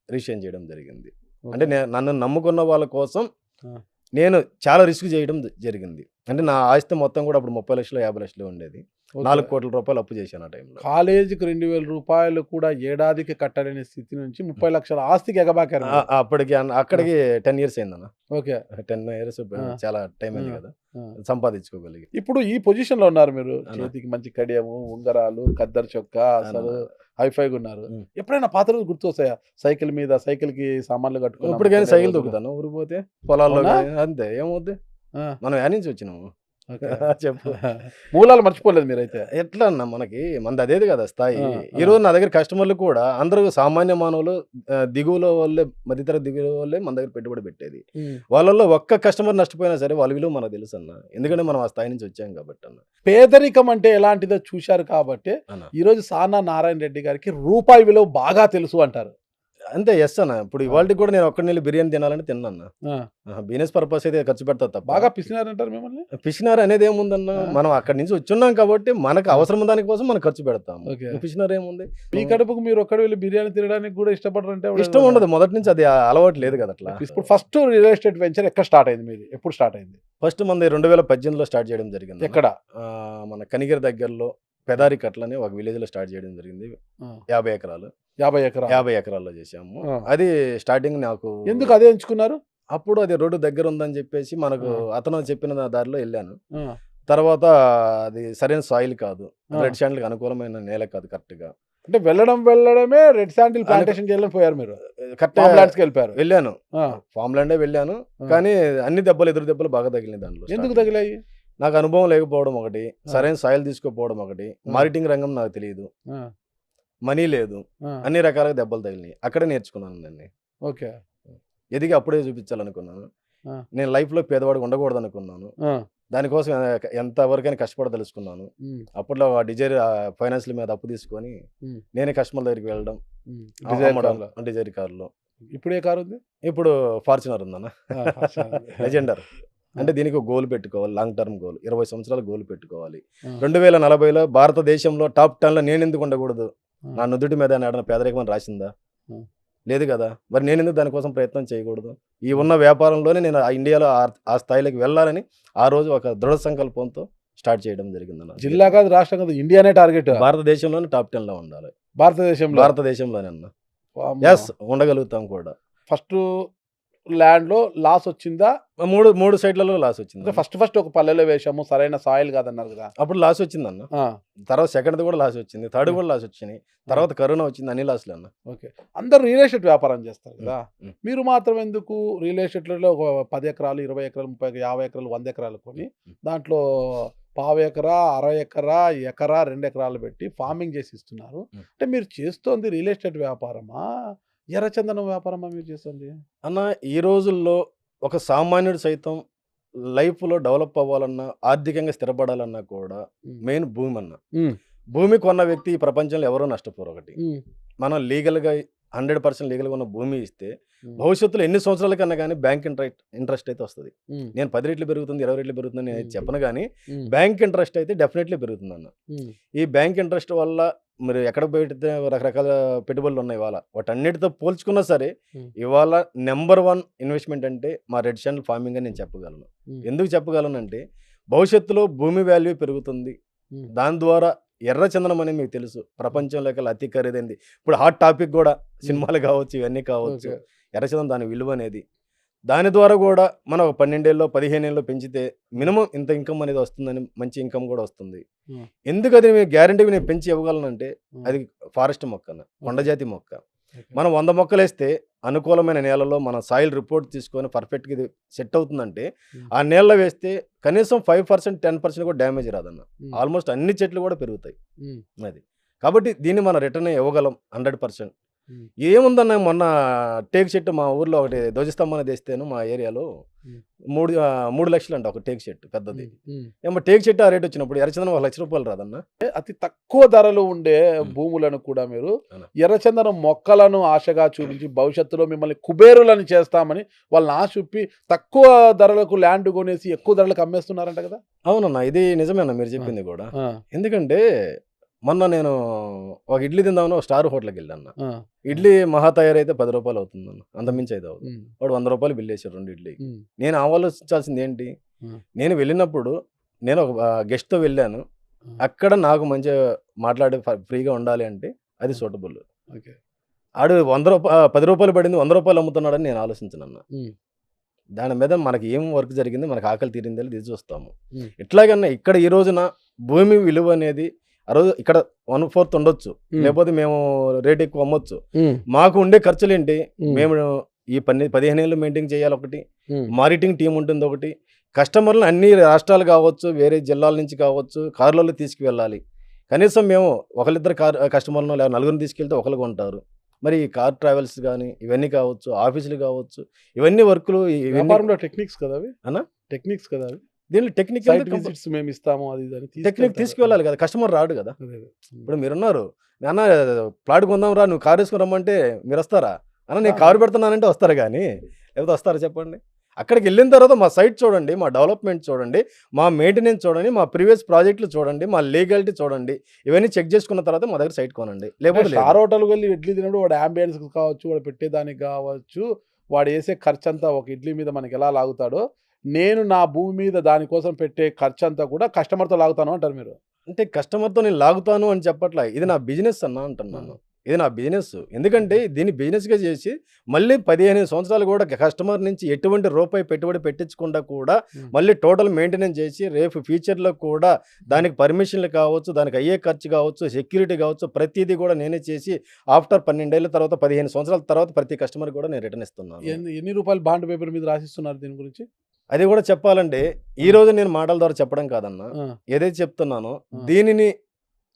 రిజిస్ట్రేషన్ చేయడం జరిగింది. ఓకే. అంటే నన్ను నమ్ముకున్న వాళ్ళ కోసం ఆ. నేను చాలా రిస్క్ చేయడం జరిగింది. అంటే నా ఆస్తి మొత్తం కూడా అప్పుడు 30 లక్షలు 50 లక్షలు ఉండేది. ఓకే. 4 కోట్ల రూపాయలు అప్పు చేశాను ఆ టైంలో. కాలేజీకి 2,000 రూపాయలు కూడా ఏడాదికి కట్టలేని స్థితి నుంచి 30 లక్షల ఆస్తికి ఎగబాకారు మీరు. అప్పటికి అక్కడికి 10 years అయిందన్న. ఓకే. 10 years ఆ. చాలా టైం అయింది ఆ. కదా, ఆ. సంపాదించుకోగలిగి. ఇప్పుడు ఈ పొజిషన్ లో ఉన్నారు మీరు. అవునా. చేతికి మంచి కడియము, ఉంగరాలు, ఖద్దరు చొక్క, అసలు అవునా. హైఫైగా ఉన్నారు. ఉం. ఎప్పుడైనా పాత రోజులు గుర్తొస్తాయా? సైకిల్ మీద సైకిల్ కి సామాన్లు కట్టుకుని ఇప్పటికైనా సైకిల్ తొక్కుతాను ఊరు పోతే, పొలాల్లో అవునా? కానీ. అంతే, ఏమవుద్ది, ఆ, మనం యాడ్ నుంచి వచ్చినాము. ఓకే. చెప్పు. మూలాలు మర్చిపోలేదు మీరైతే. ఎట్లా అన్న, మనకి మనది అదేది కదా స్థాయి. ఆ, ఈ ఆ. రోజు నా దగ్గర కస్టమర్లు కూడా అందరూ సామాన్య మానవులు, దిగువలో వాళ్ళే, మధ్యతర దిగువ వాళ్ళే మన దగ్గర పెట్టుబడి పెట్టేది. వాళ్ళల్లో ఒక్క కస్టమర్ నష్టపోయినా సరే వాళ్ళ విలువ మనకు తెలుసు అన్న, ఎందుకంటే మనం ఆ స్థాయి నుంచి వచ్చాం కాబట్టి అన్న. పేదరికం అంటే ఎలాంటిదో చూశారు కాబట్టి అన్న ఈ రోజు సానా నారాయణ రెడ్డి గారికి రూపాయి విలువ బాగా తెలుసు అంటారు. అంతే, ఎస్ అన్న. ఇప్పుడు ఇవాళ కూడా నేను ఒక్కడి నెల బిర్యానీ తినాలని తిన్నా. ఆ, బిజినెస్ పర్పస్ అయితే ఖర్చు పెడతా తప్ప. బాగా పిసినారంటారు మిమ్మల్ని. పిసినారు అనేది ఏముందన్న, ఆ. మనం అక్కడి నుంచి వచ్చున్నాం కాబట్టి మనకు అవసరం దానికోసం మనం ఖర్చు పెడతాం. ఓకే. పిసినారు ఏముంది, మీ కడుపుకు మీరు ఒక్కడు వెళ్ళి బిర్యానీ తినడానికి కూడా ఇష్టపడరంటే ఇష్టం ఉండదు. మొదటి నుంచి అది అలవాటు లేదు కదా అట్లా. ఇప్పుడు ఫస్ట్ రియల్ ఎస్టేట్ వెంచర్ ఎక్కడ స్టార్ట్ అయింది మీది? ఎప్పుడు స్టార్ట్ అయింది? ఫస్ట్ మంది 2018లో స్టార్ట్ చేయడం జరిగింది. ఎక్కడ? మన కనిగిరి దగ్గరలో పెదారి కట్లని ఒక విలేజ్ లో స్టార్ట్ చేయడం జరిగింది. ఆ, 50 ఎకరాలు 50 ఎకరాలు. 50 ఎకరాల్లో చేసాము. ఆ. అది స్టార్టింగ్ నాకు ఎందుకు అదే ఎంచుకున్నారు? అప్పుడు అది రోడ్డు దగ్గర ఉందని చెప్పేసి మనకు ఆ. అతను చెప్పిన దారిలో వెళ్ళాను. ఆ, తర్వాత అది సరైన సాయిల్ కాదు, ఆ. రెడ్ శాండ్లకు అనుకూలమైన నేల కాదు కరెక్ట్గా. అంటే వెళ్ళడమే రెడ్ శాండిల్ ప్లాంటేషన్ చేయాలని పోయారు మీరు, కరెక్ట్ కి వెళ్ళిపోయారు. వెళ్ళాను, ఆ, ఫామ్ ల్యాండే వెళ్ళాను. కానీ అన్ని దెబ్బలు ఎదురు దెబ్బలు బాగా తగిలినాయి దాంట్లో. ఎందుకు starting. తగిలాయి? నాకు అనుభవం లేకపోవడం ఒకటి, ఆ. సరైన సాయిల్ తీసుకోకపోవడం ఒకటి, మార్కెటింగ్ రంగం నాకు తెలియదు, ఆ, మనీ లేదు, ఆ, అన్ని రకాలుగా దెబ్బలు తగిలినాయి. అక్కడే నేర్చుకున్నాను దాన్ని. ఓకే. ఎదిగి అప్పుడే చూపించాలనుకున్నాను. ఆ. నేను లైఫ్లో పేదవాడిగా ఉండకూడదు అనుకున్నాను. ఆ, దానికోసం ఎంతవరకైనా కష్టపడ తెలుసుకున్నాను. ఉమ్, అప్పట్లో ఆ డిజైర్ ఫైనాన్షియల్ మీద అప్పు తీసుకొని ఉమ్, నేనే కస్టమర్ దగ్గరికి వెళ్ళడం, ఉమ్. డిజైర్ అమ్మడం, కార్లో. డిజైర్ కార్లో. ఇప్పుడు ఏ కారు ఉంది? ఇప్పుడు ఫార్చునర్ ఉందన్న, ఆ, ఫార్చునర్ ఉంది. లెజెండర్. అంటే దీనికి ఒక గోల్ పెట్టుకోవాలి, లాంగ్ టర్మ్ గోల్, 20 సంవత్సరాల గోల్ పెట్టుకోవాలి. ఆ, 2040లో భారతదేశంలో టాప్ 10లో నేను ఎందుకు ఉండకూడదు? ఆ, నా నుదుటి మీద ఏడన్నా పేదరికం అని రాసిందా? ఆ. లేదు కదా. మరి నేను ఎందుకు దానికోసం ప్రయత్నం చేయకూడదు? ఈ ఉన్న వ్యాపారంలోనే నేను ఆ ఇండియాలో ఆ స్థాయిలోకి వెళ్ళాలని ఆ రోజు ఒక దృఢ సంకల్పంతో స్టార్ట్ చేయడం జరిగిందన్న. జిల్లా కాదు, రాష్ట్రం కాదు, ఇండియానే టార్గెట్. భారతదేశంలోనే టాప్ 10లో ఉండాలి. భారతదేశంలోనే అన్న. ఎస్, ఉండగలుగుతాం కూడా. ఫస్ట్ ల్యాండ్ లో లాస్ వచ్చిందా? మూడు సైట్లలో లాస్ వచ్చింది. ఫస్ట్ ఒక పల్లెలో వేసాము, సరైన సాయిల్ కాదన్నారు కదా. అప్పుడు లాస్ వచ్చిందన్న. ఆ, తర్వాత సెకండ్ కూడా లాస్ వచ్చింది, థర్డ్ కూడా లాస్ వచ్చినాయి, తర్వాత కరోనా వచ్చింది, అన్ని లాస్లు అన్న. ఓకే. అందరు రియల్ ఎస్టేట్ వ్యాపారం చేస్తారు కదా, ఉమ్. మీరు మాత్రం ఎందుకు రియల్ ఎస్టేట్లో ఒక 10 ఎకరాలు, 20 ఎకరాలు, 30 50 ఎకరాలు, 100 ఎకరాలు కొని దాంట్లో పావు ఎకరా, అర ఎకరా, ఎకరా, 2 ఎకరాలు పెట్టి ఫార్మింగ్ చేసి ఇస్తున్నారు? అంటే మీరు చేస్తోంది రియల్ ఎస్టేట్ వ్యాపారమా, ఎర్రచందనం వ్యాపారమా మీరు చేస్తుంది? అన్న, ఈ రోజుల్లో ఒక సామాన్యుడు సైతం లైఫ్లో డెవలప్ అవ్వాలన్నా, ఆర్థికంగా స్థిరపడాలన్నా కూడా మెయిన్ భూమి అన్న. ఉమ్, భూమి కొన్న వ్యక్తి ఈ ప్రపంచంలో ఎవరో నష్టపోరు. ఒకటి, ఉమ్, మనం లీగల్గా 100% లీగల్గా ఉన్న భూమి ఇస్తే ఉమ్, భవిష్యత్తులో ఎన్ని సంవత్సరాల కన్నా కానీ బ్యాంక్ ఇంట్రెస్ట్ అయితే వస్తుంది. ఉమ్, నేను 10 రెట్లు పెరుగుతుంది, 20 రెట్లు పెరుగుతుంది నేను చెప్పను, కానీ ఉమ్, బ్యాంక్ ఇంట్రెస్ట్ అయితే డెఫినెట్లీ పెరుగుతుంది అన్న. ఉమ్, ఈ బ్యాంక్ ఇంట్రెస్ట్ వల్ల మీరు ఎక్కడ పెడితే రకరకాల పెట్టుబడులు ఉన్నాయి ఇవాళ, వాటన్నిటితో పోల్చుకున్నా సరే ఉమ్, ఇవాళ నెంబర్ 1 ఇన్వెస్ట్మెంట్ అంటే మా రెడ్ శాండిల్ ఫార్మింగ్ అని నేను చెప్పగలను. ఉమ్, ఎందుకు చెప్పగలను అంటే భవిష్యత్తులో భూమి వాల్యూ పెరుగుతుంది. ఉమ్, దాని ద్వారా ఎర్రచందనం అనేది మీకు తెలుసు, ప్రపంచంలో అతి ఖరీదైంది. ఇప్పుడు హాట్ టాపిక్ కూడా సినిమాలు కావచ్చు, ఇవన్నీ కావచ్చు. ఓకే. ఎర్రచందనం దాని విలువ అనేది, దాని ద్వారా కూడా మనం ఒక 12 ఏళ్ళలో 15 ఏళ్ళలో పెంచితే మినిమం ఇంత ఇన్కమ్ అనేది వస్తుందని, మంచి ఇన్కమ్ కూడా వస్తుంది. ఉమ్, ఎందుకు అది మీకు గ్యారంటీగా నేను పెంచి ఇవ్వగలనంటే ఉమ్, అది ఫారెస్ట్ మొక్క అన్న, కొండజాతి మొక్క. ఓకే. మనం 100 మొక్కలు వేస్తే అనుకూలమైన నేలలో మన సాయిల్ రిపోర్ట్ తీసుకొని పర్ఫెక్ట్గా ఇది సెట్ అవుతుందంటే ఉమ్, ఆ నేలలో వేస్తే కనీసం 5% 10% కూడా డ్యామేజ్ రాదన్న. ఉమ్, ఆల్మోస్ట్ అన్ని చెట్లు కూడా పెరుగుతాయి. ఉమ్, అది కాబట్టి దీన్ని మనం రిటర్న్ ఇవ్వగలం 100%. ఉమ్, ఏముందన్న, మొన్న టేక్ చెట్టు మా ఊర్లో ఒకటి ధ్వజస్తంభాన్ని తెస్తేను మా ఏరియాలో ఉమ్, 3 లక్షలు అంట ఒక టేక్ చెట్టు పెద్దది. ఉమ్. ఏమో టేక్ చెట్టు ఆ రేట్ వచ్చినప్పుడు ఎర్రచందనం 1 లక్ష రూపాయలు రాదన్న. అతి తక్కువ ధరలు ఉండే ఉమ్. భూములను కూడా మీరు అవునా. ఎర్రచందనం మొక్కలను ఆశగా చూపించి భవిష్యత్తులో మిమ్మల్ని కుబేరులను చేస్తామని వాళ్ళని ఆశ చూపి తక్కువ ధరలకు ల్యాండ్ కొనేసి ఎక్కువ ధరలకు అమ్మేస్తున్నారంట కదా. అవునన్నా, ఇది నిజమేనా మీరు చెప్పింది కూడా. ఆ, ఎందుకంటే మొన్న నేను ఒక ఇడ్లీ తిందామని ఒక స్టార్ హోటల్కి వెళ్ళాను. ఆ, ఇడ్లీ మహా తయారైతే 10 రూపాయలు అవుతుందన్న, అంతమించి అయితే అవుతుంది. ఉమ్, వాడు 100 రూపాయలు బిల్ వేసాడు 2 ఇడ్లీకి. ఉమ్, నేను ఆలోచించాల్సింది ఏంటి, ఉమ్, నేను వెళ్ళినప్పుడు నేను ఒక గెస్ట్తో వెళ్ళాను, ఉమ్, అక్కడ నాకు మంచిగా మాట్లాడి ఫ్రీగా ఉండాలి అంటే అది సూటబుల్. ఓకే. ఆడు 10 రూపాయలు పడింది 100 రూపాయలు అమ్ముతున్నాడని నేను ఆలోచించనన్నా. ఉమ్, దాని మీద మనకి ఏం వర్క్ జరిగింది, మనకు ఆకలి తీరింది ఇది చూస్తాము. ఉమ్, ఇట్లాగన్నా ఇక్కడ ఈ రోజున భూమి విలువ అనేది ఆ రోజు ఇక్కడ 1/4 ఉండొచ్చు, ఉమ్, లేకపోతే మేము రేట్ ఎక్కువ అమ్మొచ్చు. ఉమ్, మాకు ఉండే ఖర్చులు ఏంటి, ఉమ్, మేము ఈ 15 ఏళ్ళు మెయింటైన్ చేయాలి ఒకటి, ఉమ్, మార్కెటింగ్ టీం ఉంటుంది ఒకటి, కస్టమర్లు అన్ని రాష్ట్రాలు కావచ్చు, వేరే జిల్లాల నుంచి కావచ్చు, కార్లలో తీసుకువెళ్ళాలి. కనీసం మేము ఒకరిద్దరు కస్టమర్లను లేదా 4 తీసుకెళ్తే ఒకరు కొంటారు. మరి ఈ కార్ ట్రావెల్స్ కానీ ఇవన్నీ కావచ్చు, ఆఫీసులు కావచ్చు, ఇవన్నీ వర్కులు వ్యాపారంలో టెక్నిక్స్ కదా అవి, అన్నా టెక్నిక్స్ కదా అవి. దీనిలో టెక్నిక్ సైట్ విజిట్స్ మేము ఇస్తాము, అది ఇది అని టెక్నిక్ తీసుకువెళ్ళాలి కదా, కస్టమర్ రాడు కదా. అదే, అదే. ఇప్పుడు మీరున్నారు, నాన్న ప్లాట్ కొందాం రా, నువ్వు కారు వేసుకుని రమ్మంటే మీరు వస్తారా? అన్న నేను ఆ. కారు పెడుతున్నానంటే వస్తారు, కానీ లేకపోతే వస్తారా చెప్పండి. అక్కడికి వెళ్ళిన తర్వాత మా సైట్ చూడండి, మా డెవలప్మెంట్ చూడండి, మా మెయింటెనెన్స్ చూడండి, మా ప్రీవియస్ ప్రాజెక్టులు చూడండి, మా లీగాలిటీ చూడండి, ఇవన్నీ చెక్ చేసుకున్న తర్వాత మా దగ్గర సైట్ కొనండి. లేకపోతే లేదు. స్టార్ హోటల్కి వెళ్ళి ఇడ్లీ తినడు, వాడు అంబియన్స్ కావచ్చు, వాడు పెట్టేదానికి కావచ్చు, వాడు వేసే ఖర్చు అంతా ఒక ఇడ్లీ మీద మనకి ఎలా లాగుతాడో, నేను నా భూమి మీద దానికోసం పెట్టే ఖర్చు అంతా కూడా కస్టమర్తో లాగుతాను అంటారు మీరు. అంటే కస్టమర్తో నేను లాగుతాను అని చెప్పట్లా, ఇది నా బిజినెస్ అన్న అంటున్నాను. ఇది నా బిజినెస్. ఎందుకంటే దీన్ని బిజినెస్‌గా చేసి మళ్ళీ 15 సంవత్సరాలు కూడా కస్టమర్ నుంచి ఎటువంటి రూపాయి పెట్టుబడి పెట్టించకుండా కూడా మళ్ళీ టోటల్ మెయింటెనెన్స్ చేసి రేపు ఫ్యూచర్‌లో కూడా దానికి పర్మిషన్‌లు కావచ్చు, దానికి అయ్యే ఖర్చు కావచ్చు, సెక్యూరిటీ కావచ్చు, ప్రతీది కూడా నేనే చేసి ఆఫ్టర్ 12 ఏళ్ల తర్వాత 15 సంవత్సరాల తర్వాత ప్రతి కస్టమర్‌కి కూడా నేను రిటర్న్ ఇస్తున్నాను. ఎన్ని రూపాయలు బాండ్ పేపర్ మీద రాసిస్తున్నారు దీని గురించి? అది కూడా చెప్పాలంటే ఈరోజు నేను మాటల ద్వారా చెప్పడం కాదన్న. ఆ, ఏదైతే చెప్తున్నానో ఆ. దీనిని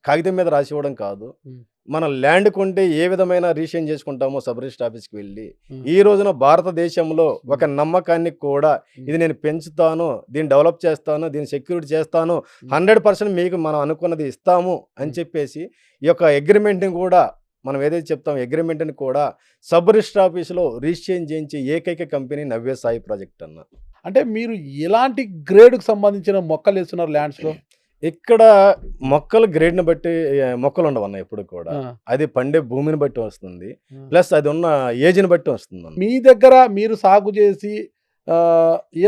కాగితం మీద రాసి ఇవ్వడం కాదు. ఉమ్. మన ల్యాండ్ కొంటే ఏ విధమైన రిజిస్ట్రేషన్ చేసుకుంటామో సబ్ రిజిస్టర్ ఆఫీస్కి వెళ్ళి ఉమ్. ఈ రోజున భారతదేశంలో ఒక నమ్మకాన్ని కూడా ఇది నేను పెంచుతాను, దీన్ని డెవలప్ చేస్తాను, దీన్ని సెక్యూరిటీ చేస్తాను, 100% మీకు మనం అనుకున్నది ఇస్తాము అని చెప్పేసి ఈ యొక్క అగ్రిమెంట్ని కూడా మనం ఏదైతే చెప్తాం అగ్రిమెంట్ని కూడా సబ్ రిజిస్టర్ ఆఫీసులో రిజిస్ట్రేషన్ చేయించే ఏకైక కంపెనీ నవ్య సాయి ప్రాజెక్ట్ అన్న. అంటే మీరు ఎలాంటి గ్రేడ్కి సంబంధించిన మొక్కలు వేస్తున్నారు ల్యాండ్స్లో? ఇక్కడ మొక్కల గ్రేడ్ని బట్టి మొక్కలు ఉండవన్న ఎప్పుడు కూడా. అది పండే భూమిని బట్టి వస్తుంది, ప్లస్ అది ఉన్న ఏజ్ని బట్టి వస్తుంది అన్న. మీ దగ్గర మీరు సాగు చేసి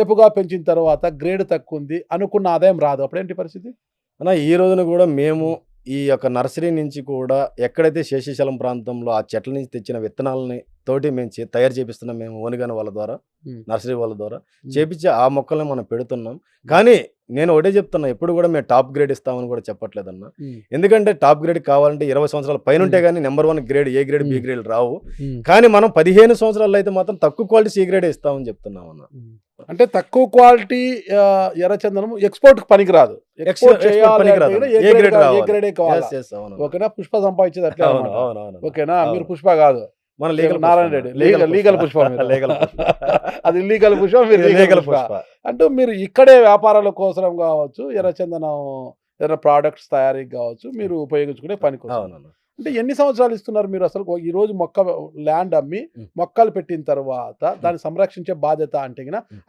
ఏపుగా పెంచిన తర్వాత గ్రేడ్ తక్కువ ఉంది అనుకున్న ఆదాయం రాదు, అప్పుడేంటి పరిస్థితి? అన్న ఈ రోజున కూడా మేము ఈ యొక్క నర్సరీ నుంచి కూడా ఎక్కడైతే శేషాచలం ప్రాంతంలో ఆ చెట్ల నుంచి తెచ్చిన విత్తనాలని తోటి మేము తయారు చేపిస్తున్నాం. మేము ఓనుగానే వాళ్ళ ద్వారా నర్సరీ వాళ్ళ ద్వారా చేపించి ఆ మొక్కల్ని మనం పెడుతున్నాం. కానీ నేను ఒకటే చెప్తున్నా, ఎప్పుడు కూడా మేము టాప్ గ్రేడ్ ఇస్తామని కూడా చెప్పట్లేదన్న. ఎందుకంటే టాప్ గ్రేడ్ కావాలంటే 20 సంవత్సరాల పైన ఉంటే కానీ number 1 grade, A grade, B grade రావు. కానీ మనం 15 సంవత్సరాలు అయితే మాత్రం తక్కువ క్వాలిటీ సి గ్రేడ్ ఇస్తామని చెప్తున్నాం అన్న. అంటే తక్కువ క్వాలిటీ ఎర్రచందనం ఎక్స్పోర్ట్ పనికి రాదు, ఓకేనా? పుష్ప సంపాదించేది అట్లా, ఓకేనా? మీరు పుష్ప కాదు, మన నారాయణ రెడ్డి లీగల్ పుష్ప, అది లీగల్ పుష్ప, మీరు లీగల్ పుష్ప అంటూ మీరు ఇక్కడే వ్యాపారాల కోసం కావచ్చు, ఎర్రచందనం ఏదైనా ప్రోడక్ట్స్ తయారీకి కావచ్చు మీరు ఉపయోగించుకునే పనికి. అంటే ఎన్ని సంవత్సరాలు ఇస్తున్నారు మీరు అసలు? ఈ రోజు మొక్క ల్యాండ్ అమ్మి మొక్కలు పెట్టిన తర్వాత దాన్ని సంరక్షించే బాధ్యత అంటే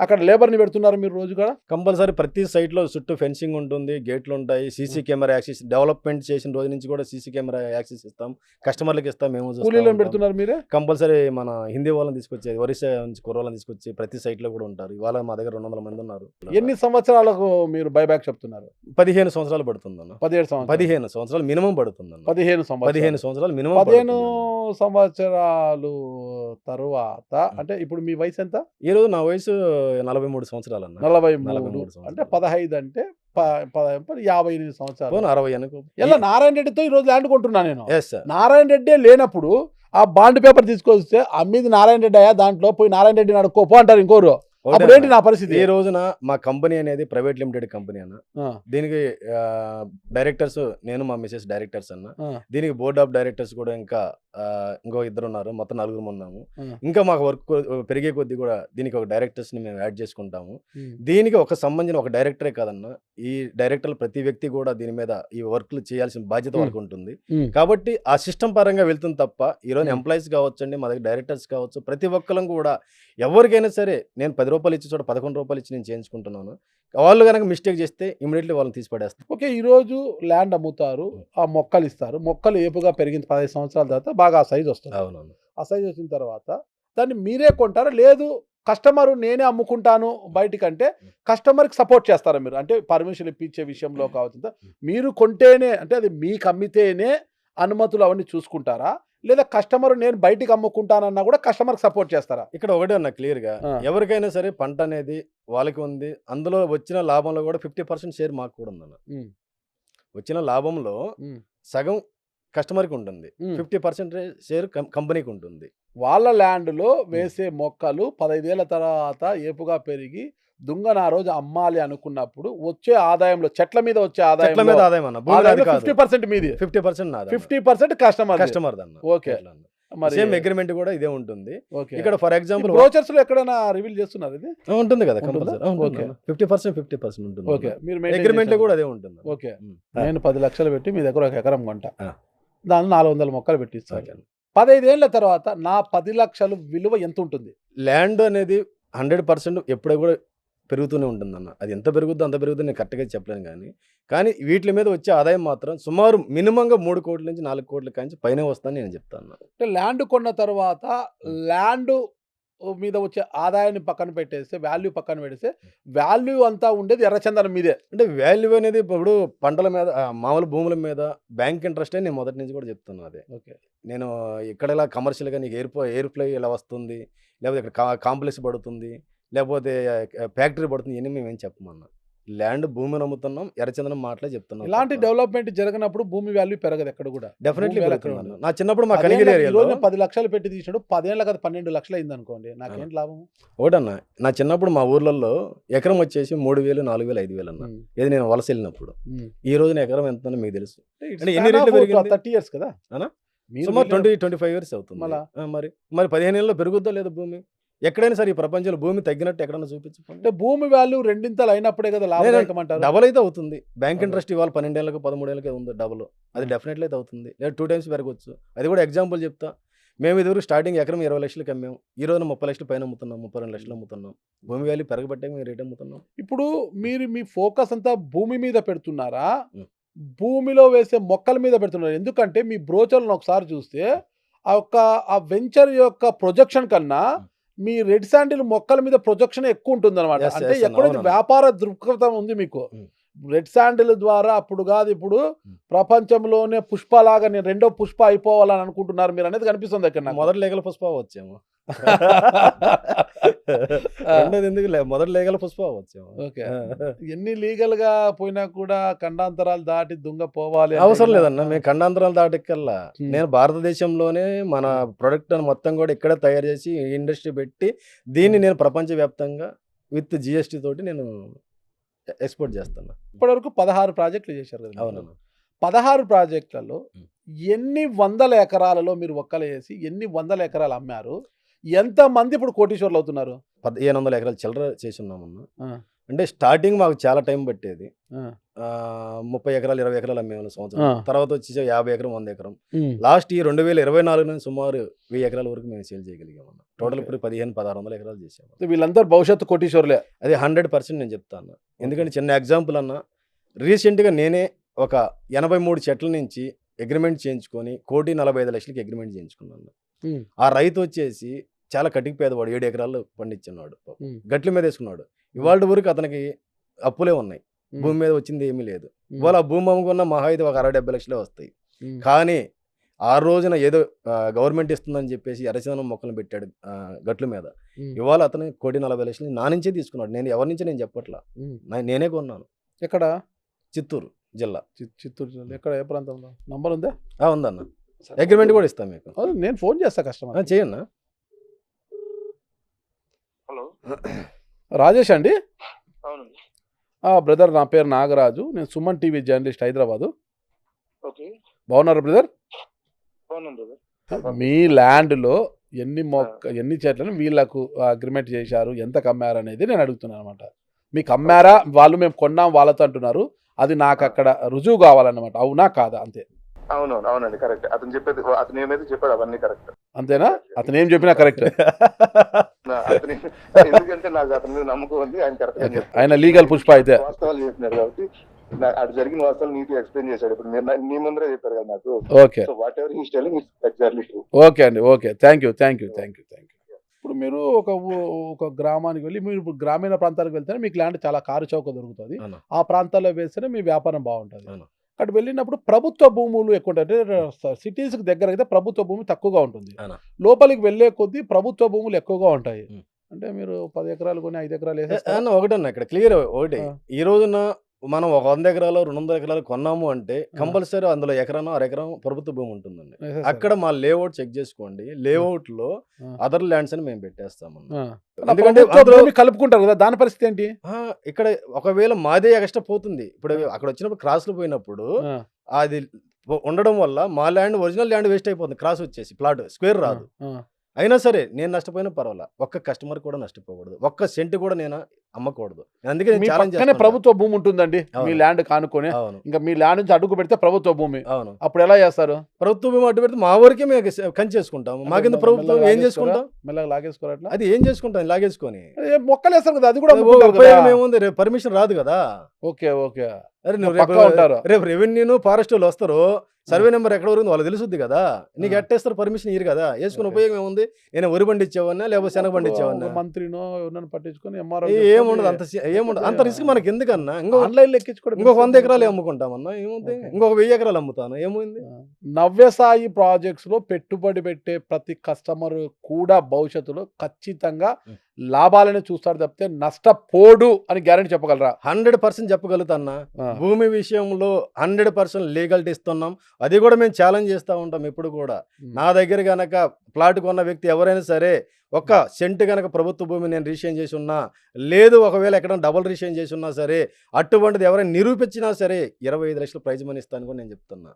అక్కడ లేబర్ని పెడుతున్నారు మీరు రోజు కూడా? కంపల్సరీ ప్రతి సైట్ లో చుట్టూ ఫెన్సింగ్ ఉంటుంది, గేట్లు ఉంటాయి, సీసీ కెమెరా యాక్సెస్. డెవలప్మెంట్ చేసిన రోజు నుంచి కూడా సీసీ కెమెరా యాక్సెస్ ఇస్తాం, కస్టమర్లకు ఇస్తాం. మేము కూలీలను పెడుతున్నారు మీరే? కంపల్సరీ మన హిందీ వాళ్ళని తీసుకొచ్చి, ఒరిస్సా నుంచి కుర్రోళ్ళని తీసుకొచ్చి ప్రతి సైట్ లో కూడా ఉంటారు. ఇవాళ మా దగ్గర 200 మంది ఉన్నారు. ఎన్ని సంవత్సరాలకు మీరు బైబ్యాక్ చెప్తున్నారు? 15 సంవత్సరాలు పడుతుంది అన్న. 15 సంవత్సరాలు మినిమం పడుతుంది అన్న. 15 సంవత్సరాలు మినిమం. 15 సంవత్సరాలు తరువాత అంటే ఇప్పుడు మీ వయసు ఎంత? ఈ రోజు నా వయసు 43 సంవత్సరాలు అన్న. 43 అంటే 15 అంటే 58 సంవత్సరాలు, 60 అనుకో. ఇలా నారాయణ రెడ్డితో ఈ రోజు ల్యాండ్ కొంటున్నా నేను. నారాయణ రెడ్డి లేనప్పుడు ఆ బాండ్ పేపర్ తీసుకొస్తే అమ్మిది నారాయణ రెడ్డి అయ్యా, దాంట్లో పోయి నారాయణ రెడ్డిని అడుక్కోపో అంటారు ఇంకోరు. అప్పుడు ఏంటి నా పరిస్థితి? ఈ రోజున మా కంపెనీ అనేది ప్రైవేట్ లిమిటెడ్ కంపెనీ అన్న. దీనికి డైరెక్టర్స్ నేను, మా మిసెస్ డైరెక్టర్స్ అన్న. దీనికి బోర్డ్ ఆఫ్ డైరెక్టర్స్ కూడా ఇంకా ఇంకో 2 ఉన్నారు, మొత్తం 4 ఉన్నాము. ఇంకా మాకు వర్క్ పెరిగే కొద్దీ కూడా దీనికి ఒక డైరెక్టర్స్ ని మేము యాడ్ చేసుకుంటాము. దీనికి ఒక సంబంధించిన ఒక డైరెక్టరే కాదన్న, ఈ డైరెక్టర్లు ప్రతి వ్యక్తి కూడా దీని మీద ఈ వర్క్లు చేయాల్సిన బాధ్యత వాళ్ళకు ఉంటుంది. కాబట్టి ఆ సిస్టమ్ పరంగా వెళ్తుంది తప్ప ఈరోజు ఎంప్లాయీస్ కావచ్చండి, మా దగ్గర డైరెక్టర్స్ కావచ్చు, ప్రతి ఒక్కరం కూడా ఎవరికైనా సరే నేను 10 రూపాయలు ఇచ్చి చోట 11 రూపాయలు ఇచ్చి నేను చేయించుకుంటున్నాను. వాళ్ళు కనుక మిస్టేక్ చేస్తే ఇమీడియట్లీ వాళ్ళని తీసి పడేస్తాను. ఓకే, ఈరోజు ల్యాండ్ అమ్ముతారు, ఆ మొక్కలు ఇస్తారు, మొక్కలు ఏపుగా పెరిగిన 15 సంవత్సరాల తర్వాత బాగా ఆ సైజ్ వస్తుంది. అవునవును. ఆ సైజ్ వచ్చిన తర్వాత దాన్ని మీరే కొంటారా, లేదు కస్టమర్ నేనే అమ్ముకుంటాను బయటికంటే కస్టమర్కి సపోర్ట్ చేస్తారా మీరు? అంటే పర్మిషన్ ఇప్పించే విషయంలో కావచ్చు, మీరు కొంటేనే అంటే అది మీకు అమ్మితేనే అనుమతులు అవన్నీ చూసుకుంటారా, లేదా కస్టమర్ నేను బయటికి అమ్ముకుంటానన్నా కూడా కస్టమర్కి సపోర్ట్ చేస్తారా? ఇక్కడ ఒకటే అన్న క్లియర్గా, ఎవరికైనా సరే పంట అనేది వాళ్ళకి ఉంది, అందులో వచ్చిన లాభంలో కూడా 50% షేర్ మాకు కూడా ఉందన్న. వచ్చిన లాభంలో సగం కస్టమర్కి ఉంటుంది, 50% షేర్ కంపెనీకి ఉంటుంది. వాళ్ళ ల్యాండ్లో వేసే మొక్కలు 15 ఏళ్ల తర్వాత ఏపుగా పెరిగి దుంగన ఆ రోజు అమ్మాలి అనుకున్నప్పుడు వచ్చే ఆదాయంలో చెట్ల మీద వచ్చే ఆదాయం 50% మీది, 50% కస్టమర్. ఓకే, మరి సేమ్ అగ్రిమెంట్ కూడా ఇదే ఉంటుంది. ఇక్కడ ఫర్ ఎగ్జాంపుల్ బ్రోచర్స్ లో ఎక్కడైనా రివీల్ చేస్తున్నారు, ఇది ఉంటుంది కదా కంపల్సరీ. 50% ఉంటుంది. ఓకే, మీరు అగ్రిమెంట్ కూడా అదే ఉంటుంది. ఓకే, నేను 10 లక్షలు పెట్టి మీ దగ్గర 1 ఎకరం కొంటా, దాన్ని 400 మొక్కలు పెట్టిస్తాను. 15 ఏళ్ల తర్వాత నా 10 లక్షలు విలువ ఎంత ఉంటుంది? ల్యాండ్ అనేది 100% ఎప్పుడూ కూడా పెరుగుతూనే ఉంటుందన్న. అది ఎంత పెరుగుద్దో అంత పెరుగుతుందో నేను కరెక్ట్గా చెప్పలేను. కానీ వీటి మీద వచ్చే ఆదాయం మాత్రం సుమారు మినిమంగా 3 కోట్ల నుంచి 4 కోట్ల కాంచి పైన వస్తుందని నేను చెప్తాను. అంటే ల్యాండ్ కొన్న తర్వాత ల్యాండ్ మీద వచ్చే ఆదాయాన్ని పక్కన పెట్టేస్తే, వాల్యూ పక్కన పెట్టేస్తే, వాల్యూ అంతా ఉండేది ఎర్రచందనం మీదే. అంటే వాల్యూ అనేది ఇప్పుడు పంటల మీద మామూలు భూముల మీద బ్యాంక్ ఇంట్రెస్టే నేను మొదటి నుంచి కూడా చెప్తున్నా అదే. ఓకే. నేను ఇక్కడ ఇలా కమర్షియల్‌గా నీకు ఎయిర్ ఫ్లై ఇలా వస్తుంది. లేకపోతే ఇక్కడ కాంప్లెక్స్ పడుతుంది. లేకపోతే ఫ్యాక్టరీ పడుతుంది. ఇయన్నీ మేమేం చెప్పమన్నా. ల్యాండ్ భూమిని అమ్ముతున్నాం. ఎర్రచందనం మాటలే చెప్తున్నాం. ఇలాంటి డెవలప్‌మెంట్ జరగనప్పుడు భూమి వాల్యూ పెరగదు ఎక్కడ కూడా. డెఫినెట్‌లీ భూమి వాల్యూ పెరుగుతుందన్న. ఎక్కడ నా చిన్నప్పుడు మా 10 కనిగిరి ఏళ్ళకి ఈ ఏరియాలో రోజున 10 లక్షలు పెట్టి తీసినాడు. 10 ఏళ్ళకి అది 12 లక్షలు అయిందనుకోండి. నాకేంటి లాభం? ఒకటన్నా నా చిన్నప్పుడు మా ఊర్లలో ఎకరం వచ్చేసి 3000, 4000, 5000 అన్న. హ్మ్. ఏది నేను వలస వెళ్ళినప్పుడు. హ్మ్. ఈ రోజున ఎకరం ఎంతుందో మీకు తెలుసు. ఇట్స్ అంటే ఎన్ని స్పాన్ రెట్లు ఆఫ్ పెరిగింది? 30 ఇయర్స్ కదా! అవునా? మీరు సుమారు వెళ్ళిన 25 ఇయర్స్ అవుతుంది. మళ్ళా? మరి 15 ఏళ్ళలో పెరుగుద్దా లేదా భూమి? ఎక్కడైనా సరే ఈ ప్రపంచంలో భూమి తగ్గినట్టు ఎక్కడన్నా చూపించుకోండి. అంటే భూమి వాల్యూ రెండింతలు అయినప్పుడే కదా లాభదాయకం అంటారు. డబల్ అయితే అవుతుంది. బ్యాంక్ అవును. ఇంట్రెస్ట్ ఇవాళ 12 ఏళ్ళకి 13 ఏళ్ళకే ఉంది డబుల్. అది డెఫినెట్లీ అయితే అవుతుంది. లేదా 2 టైమ్స్ పెరగొచ్చు. అది కూడా ఎగ్జాంపుల్ చెప్తా. మేము ఇదివరకు స్టార్టింగ్ ఎకరం 20 లక్షలకి అమ్మాము. ఈ రోజున 30 లక్షల పైన అమ్ముతున్నాం. 32 లక్షలు అమ్ముతున్నాం. భూమి వాల్యూ పెరగబట్టే మేము రేట్ అమ్ముతున్నాం. ఇప్పుడు మీరు మీ ఫోకస్ అంతా భూమి మీద పెడుతున్నారా? హ్మ్. భూమిలో వేసే మొక్కల మీద పెడుతున్నారు. ఎందుకంటే మీ బ్రోచర్‌లను ఒకసారి చూస్తే ఆ వెంచర్ యొక్క ప్రొజెక్షన్ కన్నా మీ రెడ్ శాండిల్ మొక్కల మీద ప్రొజెక్షన్ ఎక్కువ ఉంటుందన్నమాట. Yes, అంటే yes అన్న, ఎక్కడైతే అవునన్న. వ్యాపార దృక్పథం ఉంది మీకు. హ్మ్. రెడ్ శాండిల్ ద్వారా అప్పుడు కాదు ఇప్పుడు ప్రపంచంలోనే పుష్పలాగా నేను రెండో పుష్ప అయిపోవాలని అనుకుంటున్నారు మీరు అనేది కనిపిస్తుంది అక్కడ నాకు. మొదటి లేగల పుష్ప వచ్చేమో. ఆ. రెండోది ఎందుకు మొదటి లేగల పుష్ప వచ్చేమో. ఓకే. ఎన్ని లీగల్ గా పోయినా కూడా ఖండాంతరాలు దాటి దుంగ పోవాలి అంటే అవసరం ఇలా- లేదన్న. మేము ఖండాంతరాలు దాటికల్లా హ్మ్. నేను భారతదేశంలోనే మన ప్రొడక్ట్ మొత్తం కూడా ఇక్కడే తయారు చేసి ఇండస్ట్రీ పెట్టి దీన్ని నేను ప్రపంచవ్యాప్తంగా విత్ జిఎస్టీ తోటి నేను ఎక్స్పోర్ట్ చేస్తున్నా. ఇప్పటివరకు 16 ప్రాజెక్టులు చేశారు కదా మీరు. అవునన్నా. 16 ప్రాజెక్టులలో హ్మ్. ఎన్ని వందల ఎకరాలలో మీరు ఒక్కలు వేసి ఎన్ని వందల ఎకరాలు అమ్మారు? ఎంత మంది ఇప్పుడు కోటీశ్వర్లు అవుతున్నారు? 1500 ఎకరాలు చిల్లర చేసి ఉన్నామన్న. ఆ, అంటే స్టార్టింగ్ మాకు చాలా టైం పట్టేది. ఆ, 30 ఎకరాలు 20 ఎకరాలు అమ్మేవాళ్ళం సంవత్సరం. ఆ. తర్వాత వచ్చి 50 ఎకరం 100 ఎకరం. ఉమ్. లాస్ట్ ఈ 2024 నుంచి సుమారు 1000 ఎకరాల వరకు మేము సేల్ చేయగలిగామన్న. Total Okay. ఇప్పుడు 1500-1600 ఎకరాలు చేసాము. వీళ్ళందరూ భవిష్యత్తు కోటీశ్వర్లే. అది 100% నేను చెప్తాను. ఎందుకంటే చిన్న ఎగ్జాంపుల్ అన్న, రీసెంట్గా నేనే ఒక 83 చెట్ల నుంచి అగ్రిమెంట్ చేయించుకొని 1,45,00,000కి అగ్రిమెంట్ చేయించుకున్నాను. ఉమ్, ఆ రైతు వచ్చేసి చాలా కటికి పేదవాడు, 7 ఎకరాలు పండించున్నాడు. ఉమ్, గట్ల మీద వేసుకున్నాడు. ఇవాళ వరకు అతనికి అప్పులే ఉన్నాయి. ఉమ్, భూమి మీద వచ్చింది ఏమీ లేదు. ఉమ్, ఇవాళ ఆ భూమి అమ్ముకున్న మహా అయితే ఒక 60-70 లక్షలే వస్తాయి. ఉమ్, కానీ ఆ రోజున ఏదో గవర్నమెంట్ ఇస్తుందని చెప్పేసి ఎర్రచందనం మొక్కలు పెట్టాడు గట్ల మీద. ఉమ్, ఇవాళ అతను 1,40,00,000 నా నుంచే తీసుకున్నాడు. నేను ఎవరి నుంచి నేను చెప్పట్లా, ఉమ్. నేనే కొన్నాను. ఎక్కడ? చిత్తూరు జిల్లా. చిత్తూరు జిల్లా. ఎక్కడ? ఏ ప్రాంతంలో? నంబర్ ఉందా? ఉందన్న. అగ్రిమెంట్ కూడా ఇస్తాం మీకు. అవును, నేను ఫోన్ చేస్తా కస్టమర్. చేయన్నా. హలో రాజేష్ అండి. అవునండి. బ్రదర్, నా పేరు నాగరాజు. నేను Suman TV journalist, Hyderabad. Okay. బాగున్నారు బ్రదర్? అవునండి బ్రదర్. మీ ల్యాండ్లో ఎన్ని చెట్లను వీళ్ళకు అగ్రిమెంట్ చేశారు, ఎంతకు అమ్మారు అనేది నేను అడుగుతున్నాను అనమాట. మీకు అమ్మారా? వాళ్ళు మేము కొన్నాం వాళ్ళతో అంటున్నారు. అది నాకు అక్కడ రుజువు కావాలన్నమాట. అవునా కాదా? అంతే. అవునండి, కరెక్ట్. అతను ఏమైతే చెప్పాడు అవన్నీ కరెక్ట్. అంతేనా? అతను ఏం చెప్పినా కరెక్ట్. అతని ఎందుకంటే నాకు అతని మీద నమ్మకం ఉంది. ఆయన కరెక్ట్ ఆయన లీగల్ పుష్ప అయితే. వాస్తవాలు చెప్పినారు కాబట్టి అటు జరిగిన వాస్తవాలు నీట్గా ఎక్స్ప్లెయిన్ చేశాడు. ఇప్పుడు మీరు నీ ముందరే చెప్పారు కదా నాకు. Okay, so whatever he's telling is exactly true. Okay అండి. Okay, thank you. ఇప్పుడు మీరు ఒక గ్రామానికి వెళ్ళి, మీరు ఇప్పుడు గ్రామీణ ప్రాంతాలకు వెళ్తేనే మీకు ల్యాండ్ చాలా కారు చౌక దొరుకుతుంది. అవును. ఆ ప్రాంతాల్లో వేస్తేనే మీ వ్యాపారం బాగుంటుంది. అవును. అక్కడ వెళ్ళినప్పుడు ప్రభుత్వ భూములు ఎక్కువ ఉంటాయి. అంటే సిటీస్కి దగ్గర అయితే ప్రభుత్వ భూమి తక్కువగా ఉంటుంది. అవును. లోపలికి వెళ్ళే కొద్దీ ప్రభుత్వ భూములు ఎక్కువగా ఉంటాయి. ఉం. అంటే మీరు 10 ఎకరాలు కొని 5 ఎకరాలు వేసేస్తారా? అన్న ఒకటన్నా ఇక్కడ క్లియర్ ఒకటి. ఆ. ఈ రోజున మనం ఒక 100 ఎకరాలు 200 ఎకరాలు కొన్నాము అంటే కంపల్సరీ అందులో ఎకరానో అరెకరం ప్రభుత్వ భూమి ఉంటుందండి. వేసేస్తారా? అక్కడ మా లేఅవుట్ చెక్ చేసుకోండి. లేఅవుట్ లో ఆ. అదర్ ల్యాండ్స్ అని మేము పెట్టేస్తామన్న. ఆ. ఎందుకంటే ప్రభుత్వ అందులో భూమి కలుపుకుంటారు కదా, దాని పరిస్థితి ఏంటి? ఇక్కడ ఒకవేళ మాదే ఎక్స్ట్రా పోతుంది. ఇప్పుడు అక్కడ వచ్చినప్పుడు క్రాస్లు పోయినప్పుడు ఆ, అది ఉండడం వల్ల మా ల్యాండ్ ఒరిజినల్ ల్యాండ్ వేస్ట్ అయిపోతుంది. క్రాస్ వచ్చేసి ప్లాట్ స్క్వేర్ రాదు. ఆ, అయినా సరే నేను నష్టపోయినా పర్వాలా, ఒక్క కస్టమర్ కూడా నష్టపోకూడదు, ఒక్క సెంట్ కూడా నేను అమ్మకూడదు. అందుకే నేను మీ ఛాలెంజ్ పక్కనే చేస్తున్నా. ప్రభుత్వ భూమి ఉంటుందండి. మీ అవును. ల్యాండ్ కానుకొని అవును, ఇంకా మీ ల్యాండ్ నుంచి అడుగు పెడితే ప్రభుత్వ భూమి. అవును. అప్పుడు ఎలా చేస్తారు? ప్రభుత్వ భూమి అడ్డు పెడితే మా వరకే మేము కంచేసుకుంటాం. మాకింత ప్రభుత్వం ఏం చేసుకుంటాం? మెల్లగా లాగేసుకోరా అట్లా? అది ఏం చేసుకుంటాం లాగేసుకొని? అదే మొక్కలు వేస్తారు కదా, అది కూడా అమ్ముకుంటారు కదా. ఉపయోగం ఏముంది? రేపు పర్మిషన్ రాదు కదా. Okay, okay. అరే నువ్వు పక్కా ఉంటారు. రేపు రెవెన్యూను ఫారెస్ట్ వాళ్ళు వస్తారు. సర్వే నెంబర్ ఎక్కడ వరకు వాళ్ళు తెలుసుద్ది కదా, నీకు ఎట్టేస్తారు పర్మిషన్ ఇయ్యరు కదా, వేసుకుని Okay. ఉపయోగం ఏముంది? నేను వరి బండి ఇచ్చేవన్నా లేకపోతే శనగ బండి ఇచ్చేవన్నా? ఒక మంత్రినో ఎవరినైనా పట్టించుకొని ఎంఆర్ఓ ఏముండదు, ఏముండదు, అంత రిస్క్ మనకి ఎందుకన్నా? ఆన్లైన్ ఎక్కించుకోవడం ఇంకొక 100 ఎకరాలు అమ్ముకుంటామన్నా, ఏముంది? Okay. ఇంకొక 1000 ఎకరాలు అమ్ముతాను, ఏమైంది? నవ్యసాయి ప్రాజెక్ట్స్ లో పెట్టుబడి పెట్టే ప్రతి కస్టమర్ కూడా భవిష్యత్తులో ఖచ్చితంగా Hmm. లాభాలని చూస్తాడు తప్పితే నష్టపోడు అని గ్యారెంటీ చెప్పగలరా? 100% చెప్పగలుగుతాన్నా. ఆ. భూమి విషయంలో 100% లీగల్టీ ఇస్తున్నాం. అది కూడా మేము ఛాలెంజ్ చేస్తూ ఉంటాం ఎప్పుడు కూడా. నా దగ్గర గనక ప్లాట్ కొన్న వ్యక్తి ఎవరైనా సరే ఒక సెంట్ గనక ప్రభుత్వ భూమి నేను రిజిస్ట్రేషన్ చేసి ఉన్నా, లేదు ఒకవేళ ఎక్కడ డబుల్ రిజిస్ట్రేషన్ చేసి ఉన్నా సరే, అటువంటిది ఎవరైనా నిరూపించినా సరే 25 లక్షలు ప్రైజ్ మనీ ఇస్తాను కూడా నేను చెప్తున్నా.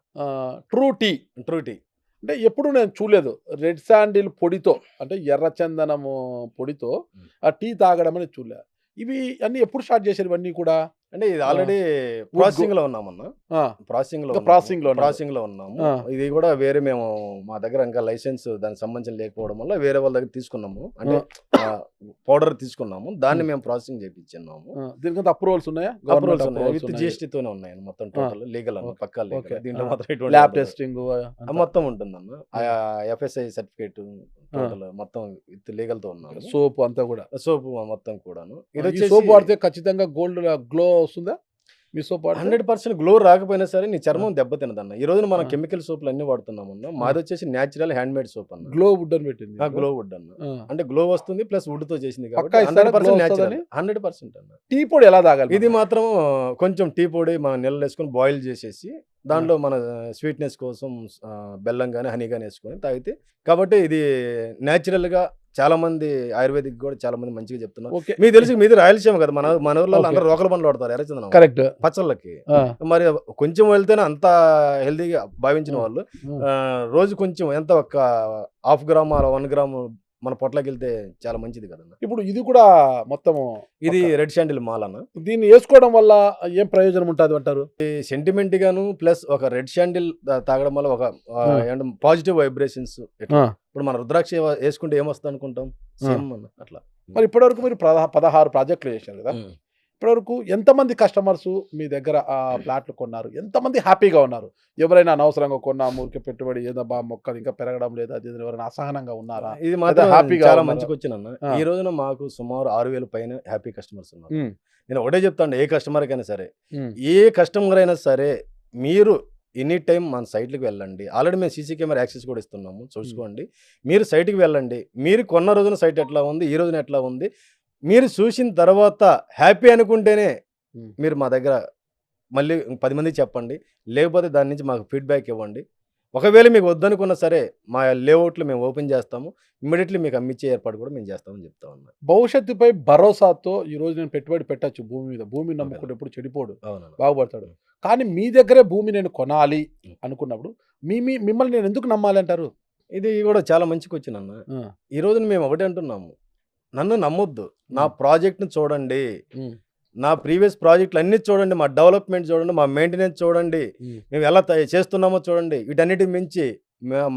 ట్రూ టీ ట్రూటీ. అంటే ఎప్పుడు నేను చూడలేదు రెడ్ శాండిల్ పొడితో అంటే ఎర్రచందనము పొడితో ఆ టీ తాగడం అనేది చూడలేదు. ఇవి అన్ని ఎప్పుడు స్టార్ట్ చేశారు ఇవన్నీ కూడా? అంటే ఇది ఆల్రెడీ ప్రాసెసింగ్ లో ఉన్నామన్నా. ఆ, ప్రాసెసింగ్ లో ఇంకా processing లో ఉన్నారు. ప్రాసెసింగ్ లో ఉన్నాము. ఆ. ఇది కూడా వేరే మేము మా దగ్గర ఇంకా లైసెన్స్ దానికి సంబంధించిన లేకపోవడం వల్ల వేరే వాళ్ళ దగ్గర తీసుకున్నాము. అంటే పౌడర్ తీసుకున్నాము, దాన్ని మేము ప్రాసెసింగ్ చేయించున్నాము. దీనికంత అప్రూవల్స్ ఉన్నాయా? అప్రూవల్స్ ఉన్నాయి, విత్ జిఎస్టీ తోనే ఉన్నాయి మొత్తం టోటల్ లీగల్ అన్న, Okay. పక్కా Okay. లీగల్. దీంట్లో ఆ. మాత్రం ఎటువంటి ల్యాబ్ ఉండదు. టెస్టింగ్ మొత్తం ఉంటుందన్న. ఎఫ్ఎస్ఐ సర్టిఫికేట్ టోటల్ మొత్తం విత్ లీగల్ తో ఉన్నాము. సోప్ అంతా కూడా. సోప్ మొత్తం కూడాను. ఇది ఈ వచ్చేసి సోప్ వాడితే ఖచ్చితంగా గోల్డ్ గ్లో వస్తుందా మీ సోప్ వాడితే? 100% గ్లో రాకపోయినా సరే నీ చర్మం దెబ్బతినదన్న. ఈ రోజున మనం ఆ. కెమికల్ సోప్లు అన్ని వాడుతున్నాం అన్న. మాది వచ్చేసి న్యాచురల్ హ్యాండ్ మేడ్ సోప్ అన్న. గ్లో వుడ్ అని పెట్టింది. గ్లో వుడ్ అన్న. ఆ. అంటే గ్లో వస్తుంది ప్లస్ వుడ్ తో చేసింది పక్కా కాబట్టి ఇస్తారా 100% glow న్యాచురల్. వస్తుందని? 100% అన్న. టీ పొడి ఎలా తాగాలి? ఇది మాత్రం కొంచెం టీ పొడి మనం నీళ్ళు వేసుకొని బాయిల్ చేసేసి దాంట్లో మన స్వీట్నెస్ కోసం బెల్లం కానీ హనీ కానీ వేసుకొని తాగితే, కాబట్టి ఇది న్యాచురల్ గా చాలా మంది ఆయుర్వేదిక్ కూడా చాలా మంది మంచిగా చెప్తున్నారు. ఓకే. మీకు తెలుసు మీది రాయలసీమ కదా, మన ఊర్లో Okay. అందరూ రోకల పండ్లు వాడతారు ఎర్రచందనం కరెక్ట్. పచ్చళ్ళకి. మరి కొంచెం వెళ్తేనే అంత హెల్తీగా భావించిన వాళ్ళు రోజు కొంచెం ఎంత ఒక 1/2 గ్రామ్ 1 గ్రామ్ మన పొట్లకి వెళ్తే చాలా మంచిది కదన్న. ఇప్పుడు ఇది కూడా మొత్తము ఇది రెడ్ శాండిల్ మాల్ అన్న. దీన్ని వేసుకోవడం వల్ల ఏం ప్రయోజనం ఉంటుంది అంటారు? సెంటిమెంట్ గాను ప్లస్ ఒక రెడ్ శాండిల్ తాగడం వల్ల ఒక పాజిటివ్ వైబ్రేషన్స్. ఇప్పుడు మన రుద్రాక్ష వేసుకుంటే ఏమొస్తుంది అనుకుంటాం, సేమ్ అన్న అట్లా. మరి ఇప్పటివరకు మీరు 16 ప్రాజెక్టులు చేశారు కదా, ఇప్పటివరకు ఎంతమంది కస్టమర్స్ మీ దగ్గర ఆ ప్లాట్లు కొన్నారు? ఎంతమంది హ్యాపీగా ఉన్నారు? ఎవరైనా అనవసరంగా కొన్నా ఊరికే పెట్టుబడి ఏదో బా మొక్కలు ఇంకా పెరగడం లేదా అది ఇది ఎవరైనా అసహనంగా ఉన్నారా? ఇది మాత్రం హ్యాపీగా చాలా ఉన్నారా? మంచిగా వచ్చినన్న. ఆ. ఈ రోజున మాకు సుమారు 6000 పైన హ్యాపీ కస్టమర్స్ ఉన్నారు. ఉమ్, నేను ఒకటే చెప్తాను, ఏ కస్టమర్ కైనా సరే, ఉమ్, ఏ కస్టమర్ అయినా సరే మీరు ఎనీ టైం మన సైట్లకు వెళ్ళండి. ఆల్రెడీ మేము సీసీ కెమెరా యాక్సెస్ కూడా ఇస్తున్నాము, చూసుకోండి. మీరు సైట్కి వెళ్ళండి. మీరు కొన్న రోజున సైట్ ఎట్లా ఉంది, ఈ రోజున ఎట్లా ఉంది, మీరు చూసిన తర్వాత హ్యాపీ అనుకుంటేనే ఉమ్. మీరు మా దగ్గర మళ్ళీ 10 మందికి చెప్పండి, లేకపోతే దాని నుంచి మాకు ఫీడ్బ్యాక్ ఇవ్వండి. ఒకవేళ మీకు వద్దనుకున్నా సరే మా లేఅవుట్లు మేము ఓపెన్ చేస్తాము, ఇమ్మీడియట్లీ మీకు అమ్మిచ్చే ఏర్పాటు కూడా మేము చేస్తామని చెప్తా ఉన్నాం. భవిష్యత్తుపై భరోసాతో ఈ రోజు నేను పెట్టుబడి పెట్టచ్చు భూమి మీద. భూమి నమ్ముకుంటే ఎప్పుడు చెడిపోడు, అవునన్నా. బాగుపడతాడు. కానీ మీ దగ్గరే భూమి నేను కొనాలి అనుకున్నప్పుడు మిమ్మల్ని నేను ఎందుకు నమ్మాలి అంటారు? ఇది కూడా చాలా మంచిగా వచ్చినన్న. ఆ, ఈ రోజున మేము ఒకటే అంటున్నాము, నన్ను నమ్మొద్దు, నా ప్రాజెక్ట్ని చూడండి, ఉమ్, నా ప్రీవియస్ ప్రాజెక్టులు అన్ని చూడండి, మా డెవలప్మెంట్ చూడండి, మా మెయింటెనెన్స్ చూడండి, ఉమ్. మేము ఎలా చేస్తున్నామో చూడండి. వీటన్నిటి మించి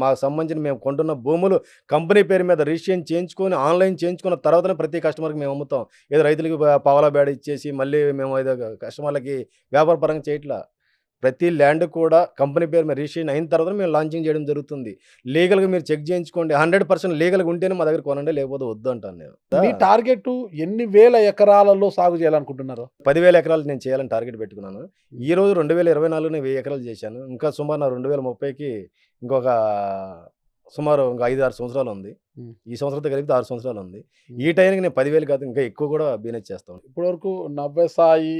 మాకు సంబంధించిన మేము కొంటున్న భూములు కంపెనీ పేరు మీద రిజిస్ట్రేషన్ చేయించుకొని ఆన్లైన్ చేయించుకున్న తర్వాతనే ప్రతి కస్టమర్కి మేము అమ్ముతాం. ఏదో రైతులకి పావలా బ్యాడ్ ఇచ్చేసి మళ్ళీ మేము ఏదో కస్టమర్లకి వ్యాపార పరంగా చేయట్లా. ప్రతి ల్యాండ్ కూడా కంపెనీ పేరు మీద రిజిస్ట్రేషన్ అయిన తర్వాత మేము లాంచింగ్ చేయడం జరుగుతుంది. లీగల్గా మీరు చెక్ చేయించుకోండి. 100% లీగల్గా ఉంటేనే మా దగ్గర కొనండి, లేకపోతే వద్దు అంటాను నేను. మీ టార్గెట్ ఎన్ని వేల ఎకరాలలో సాగు చేయాలనుకుంటున్నారు? 10,000 ఎకరాలు నేను చేయాలని టార్గెట్ పెట్టుకున్నాను. ఈ రోజు 2024 1000 ఎకరాలు చేశాను. ఇంకా సుమారు నా 2030కి ఇంకొక సుమారు ఇంకా 5-6 సంవత్సరాలు ఉంది. ఈ సంవత్సరంతో కలిపితే 6 సంవత్సరాలు ఉంది. ఈ టైంకి నేను 10,000 కాదు ఇంకా ఎక్కువ కూడా బిజినెస్ చేస్తాను. ఇప్పటివరకు నవ్యసాయి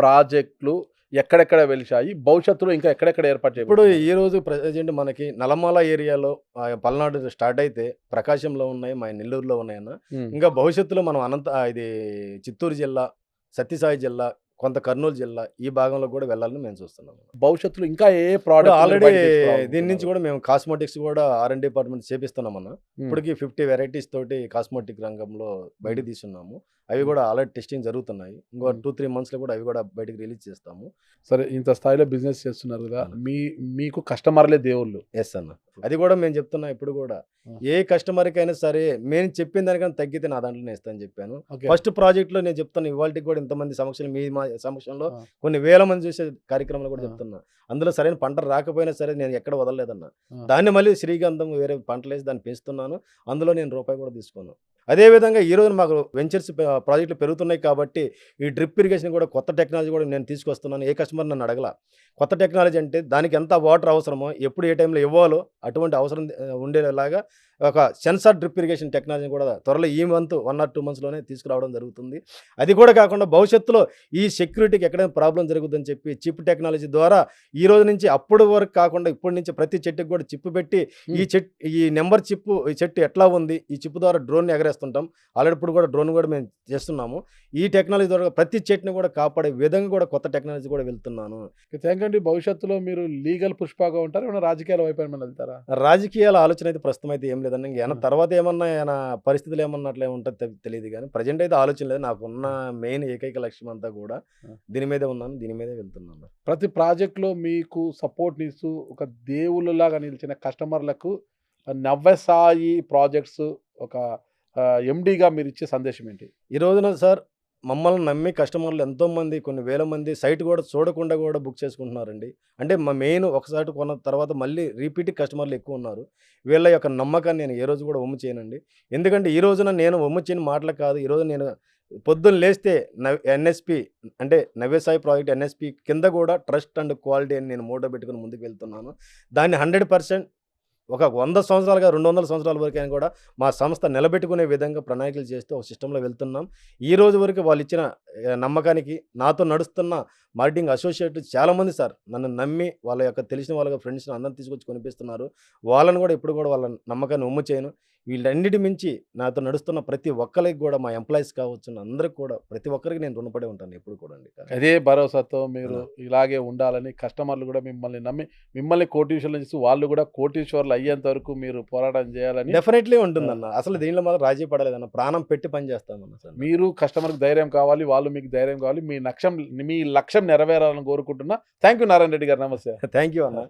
ప్రాజెక్టులు ఎక్కడెక్కడ వెలిశాయి, భవిష్యత్తులో ఇంకా ఎక్కడెక్కడ ఏర్పాటు ఇప్పుడు చేయబోతున్నారు? ఈ రోజు ప్రజెంట్ మనకి నల్లమల ఏరియాలో పల్నాడు స్టార్ట్ అయితే ప్రకాశంలో ఉన్నాయి, మా నెల్లూరులో ఉన్నాయన్న. ఉమ్, ఇంకా భవిష్యత్తులో మనం ఇది చిత్తూరు జిల్లా, సత్యసాయి జిల్లా, కొంత కర్నూలు జిల్లా ఈ భాగంలో కూడా వెళ్ళాలని మేము చూస్తున్నాము. భవిష్యత్తులో ఇంకా ఏ ప్రోడక్ట్ ఆల్రెడీ దీని నుంచి కూడా మేము కాస్మెటిక్స్ కూడా R&D డిపార్ట్మెంట్ చేపిస్తున్నామన్న. ఇప్పటికి 50 వెరైటీస్ తోటి కాస్మెటిక్ రంగంలో బయటకు తీస్తున్నాము. అవి కూడా ఆల్రెడీ టెస్టింగ్ జరుగుతున్నాయి. ఇంకో 2-3 మంత్స్లో కూడా అవి కూడా బయటకు రిలీజ్ చేస్తాము. సరే, ఇంత స్థాయిలో బిజినెస్ చేస్తున్నారు కదా, మీకు కస్టమర్లే దేవుళ్ళు. ఎస్ అన్న. అది కూడా మేము చెప్తున్నా ఇప్పుడు కూడా ఏ కస్టమర్కి అయినా సరే మేము చెప్పిన దానికన్నా తగ్గితే నా దాంట్లో నేను ఇస్తాను చెప్పాను. ఓకే. ఫస్ట్ ప్రాజెక్ట్లో నేను చెప్తాను ఇవాళకి కూడా ఇంతమంది సమక్షంలో మీ మా సమక్షంలో ఆ. కొన్ని వేల మంది చూసే కార్యక్రమాలు కూడా ఆ. చెప్తున్నా. అందులో సరైన పంట రాకపోయినా సరే నేను ఎక్కడ వదలలేదన్న. ఆ. దాన్ని మళ్ళీ శ్రీగంధం వేరే పంటలు వేసి దాన్ని పెంచుతున్నాను. అందులో నేను రూపాయి కూడా తీసుకోను. అదేవిధంగా ఈరోజు మాకు వెంచర్స్ ప్రాజెక్టులు పెరుగుతున్నాయి కాబట్టి ఈ డ్రిప్ ఇరిగేషన్ కూడా కొత్త టెక్నాలజీ కూడా నేను తీసుకొస్తున్నాను. ఏ కస్టమర్ నన్ను అడగల. కొత్త టెక్నాలజీ అంటే దానికి ఎంత వాటర్ అవసరమో ఎప్పుడు ఏ టైంలో ఇవ్వాలో అటువంటి అవసరం ఉండేలాగా ఒక సెన్సార్ డ్రిప్ ఇరిగేషన్ టెక్నాలజీ కూడా త్వరలో ఈ మంత్ 1 or 2 monthsలోనే తీసుకురావడం జరుగుతుంది. అది కూడా కాకుండా భవిష్యత్తులో ఈ సెక్యూరిటీకి ఎక్కడైనా ప్రాబ్లం జరుగుతుందని చెప్పి చిప్ టెక్నాలజీ ద్వారా ఈ రోజు నుంచి అప్పుడు వరకు కాకుండా ఇప్పటి నుంచి ప్రతి చెట్టుకి కూడా చిప్ పెట్టి ఈ నెంబర్ చిప్ ఈ చెట్టు ఎట్లా ఉంది ఈ చిప్ ద్వారా డ్రోన్ని ఎగరేస్తుంటాం. ఆల్రెడీ ఇప్పుడు కూడా డ్రోన్ కూడా మేము చేస్తున్నాము. ఈ టెక్నాలజీ ద్వారా ప్రతి చెట్టుని కూడా కాపాడే విధంగా కూడా కొత్త టెక్నాలజీ కూడా వెళ్తున్నాను. థ్యాంక్ అండి. భవిష్యత్తులో మీరు లీగల్ పుష్పగా ఉంటారు, ఏమైనా రాజకీయాల వైపు ఏమైనా వెళ్తారా? రాజకీయాల ఆలోచన అయితే ప్రస్తుతం అయితే ఏం లేదండి. ఇంక తర్వాత ఏమన్నా ఏమైనా పరిస్థితులు ఏమన్నా అట్లా ఏముంటుందో తెలియదు కానీ ప్రజెంట్ అయితే ఆలోచన లేదు. నాకున్న మెయిన్ ఏకైక లక్ష్యం అంతా కూడా దీని మీదే ఉన్నాను, దీని మీదే వెళ్తున్నాను. ప్రతి ప్రాజెక్ట్లో మీకు సపోర్ట్ ఇస్తూ ఒక దేవుళ్ళలాగా నిలిచిన కస్టమర్లకు నవ్యసాయి ప్రాజెక్ట్స్ ఒక ఎండీగా మీరు ఇచ్చే సందేశం ఏంటి? ఈ రోజున సార్ మమ్మల్ని నమ్మి కస్టమర్లు ఎంతోమంది కొన్ని వేల మంది సైట్ కూడా చూడకుండా కూడా బుక్ చేసుకుంటున్నారండి. అంటే మా మెయిన్ ఒకసారి కొన్న తర్వాత మళ్ళీ రిపీట్ కస్టమర్లు ఎక్కువ ఉన్నారు. వీళ్ళ యొక్క నమ్మకాన్ని నేను ఏ రోజు కూడా వమ్ము చేయనండి. ఎందుకంటే ఈ రోజున నేను వమ్ము చేయని మాటలు కాదు. ఈరోజు నేను పొద్దున్న లేస్తే ఎన్ఎస్పి అంటే నవ్యసాయి ప్రాజెక్ట్ ఎన్ఎస్పి కింద కూడా ట్రస్ట్ అండ్ క్వాలిటీ అని నేను మోటో పెట్టుకుని ముందుకు వెళ్తున్నాను. దాన్ని 100% ఒక 100 సంవత్సరాలుగా 200 సంవత్సరాల వరకు అయినా కూడా మా సంస్థ నిలబెట్టుకునే విధంగా ప్రణాళికలు చేస్తూ ఒక సిస్టంలో వెళ్తున్నాం. ఈ రోజు వరకు వాళ్ళు ఇచ్చిన నమ్మకానికి నాతో నడుస్తున్న మార్కెటింగ్ అసోసియేట్లు చాలామంది సార్ నన్ను నమ్మి వాళ్ళ యొక్క తెలిసిన వాళ్ళ ఫ్రెండ్స్ని అందరిని తీసుకొచ్చి కొనిపిస్తున్నారు. వాళ్ళని కూడా ఇప్పుడు కూడా వాళ్ళ నమ్మకాన్ని ఉమ్ము చేయను. వీళ్ళన్నిటి మించి నాతో నడుస్తున్న ప్రతి ఒక్కరికి కూడా మా ఎంప్లాయీస్ కావచ్చు అందరికి కూడా ప్రతి ఒక్కరికి నేను రుణపడి ఉంటాను ఎప్పుడు కూడా అండి. అదే భరోసాతో మీరు ఇలాగే ఉండాలని కస్టమర్లు కూడా మిమ్మల్ని నమ్మి మిమ్మల్ని కోటీశ్వర్లు చేసి వాళ్ళు కూడా కోటీశ్వర్లు అయ్యేంత వరకు మీరు పోరాటం చేయాలని డెఫినెట్లీ ఉంటుందన్న. అసలు దీనిలో మాత్రం రాజీ పడలేదన్న. ప్రాణం పెట్టి పని చేస్తామన్న సార్. మీరు కస్టమర్కి ధైర్యం కావాలి, వాళ్ళు మీకు ధైర్యం కావాలి. మీ లక్ష్యం నెరవేరాలని కోరుకుంటున్నా. థ్యాంక్ యూ నారాయణ రెడ్డి గారు. నమస్తే. థ్యాంక్ యూ అన్న.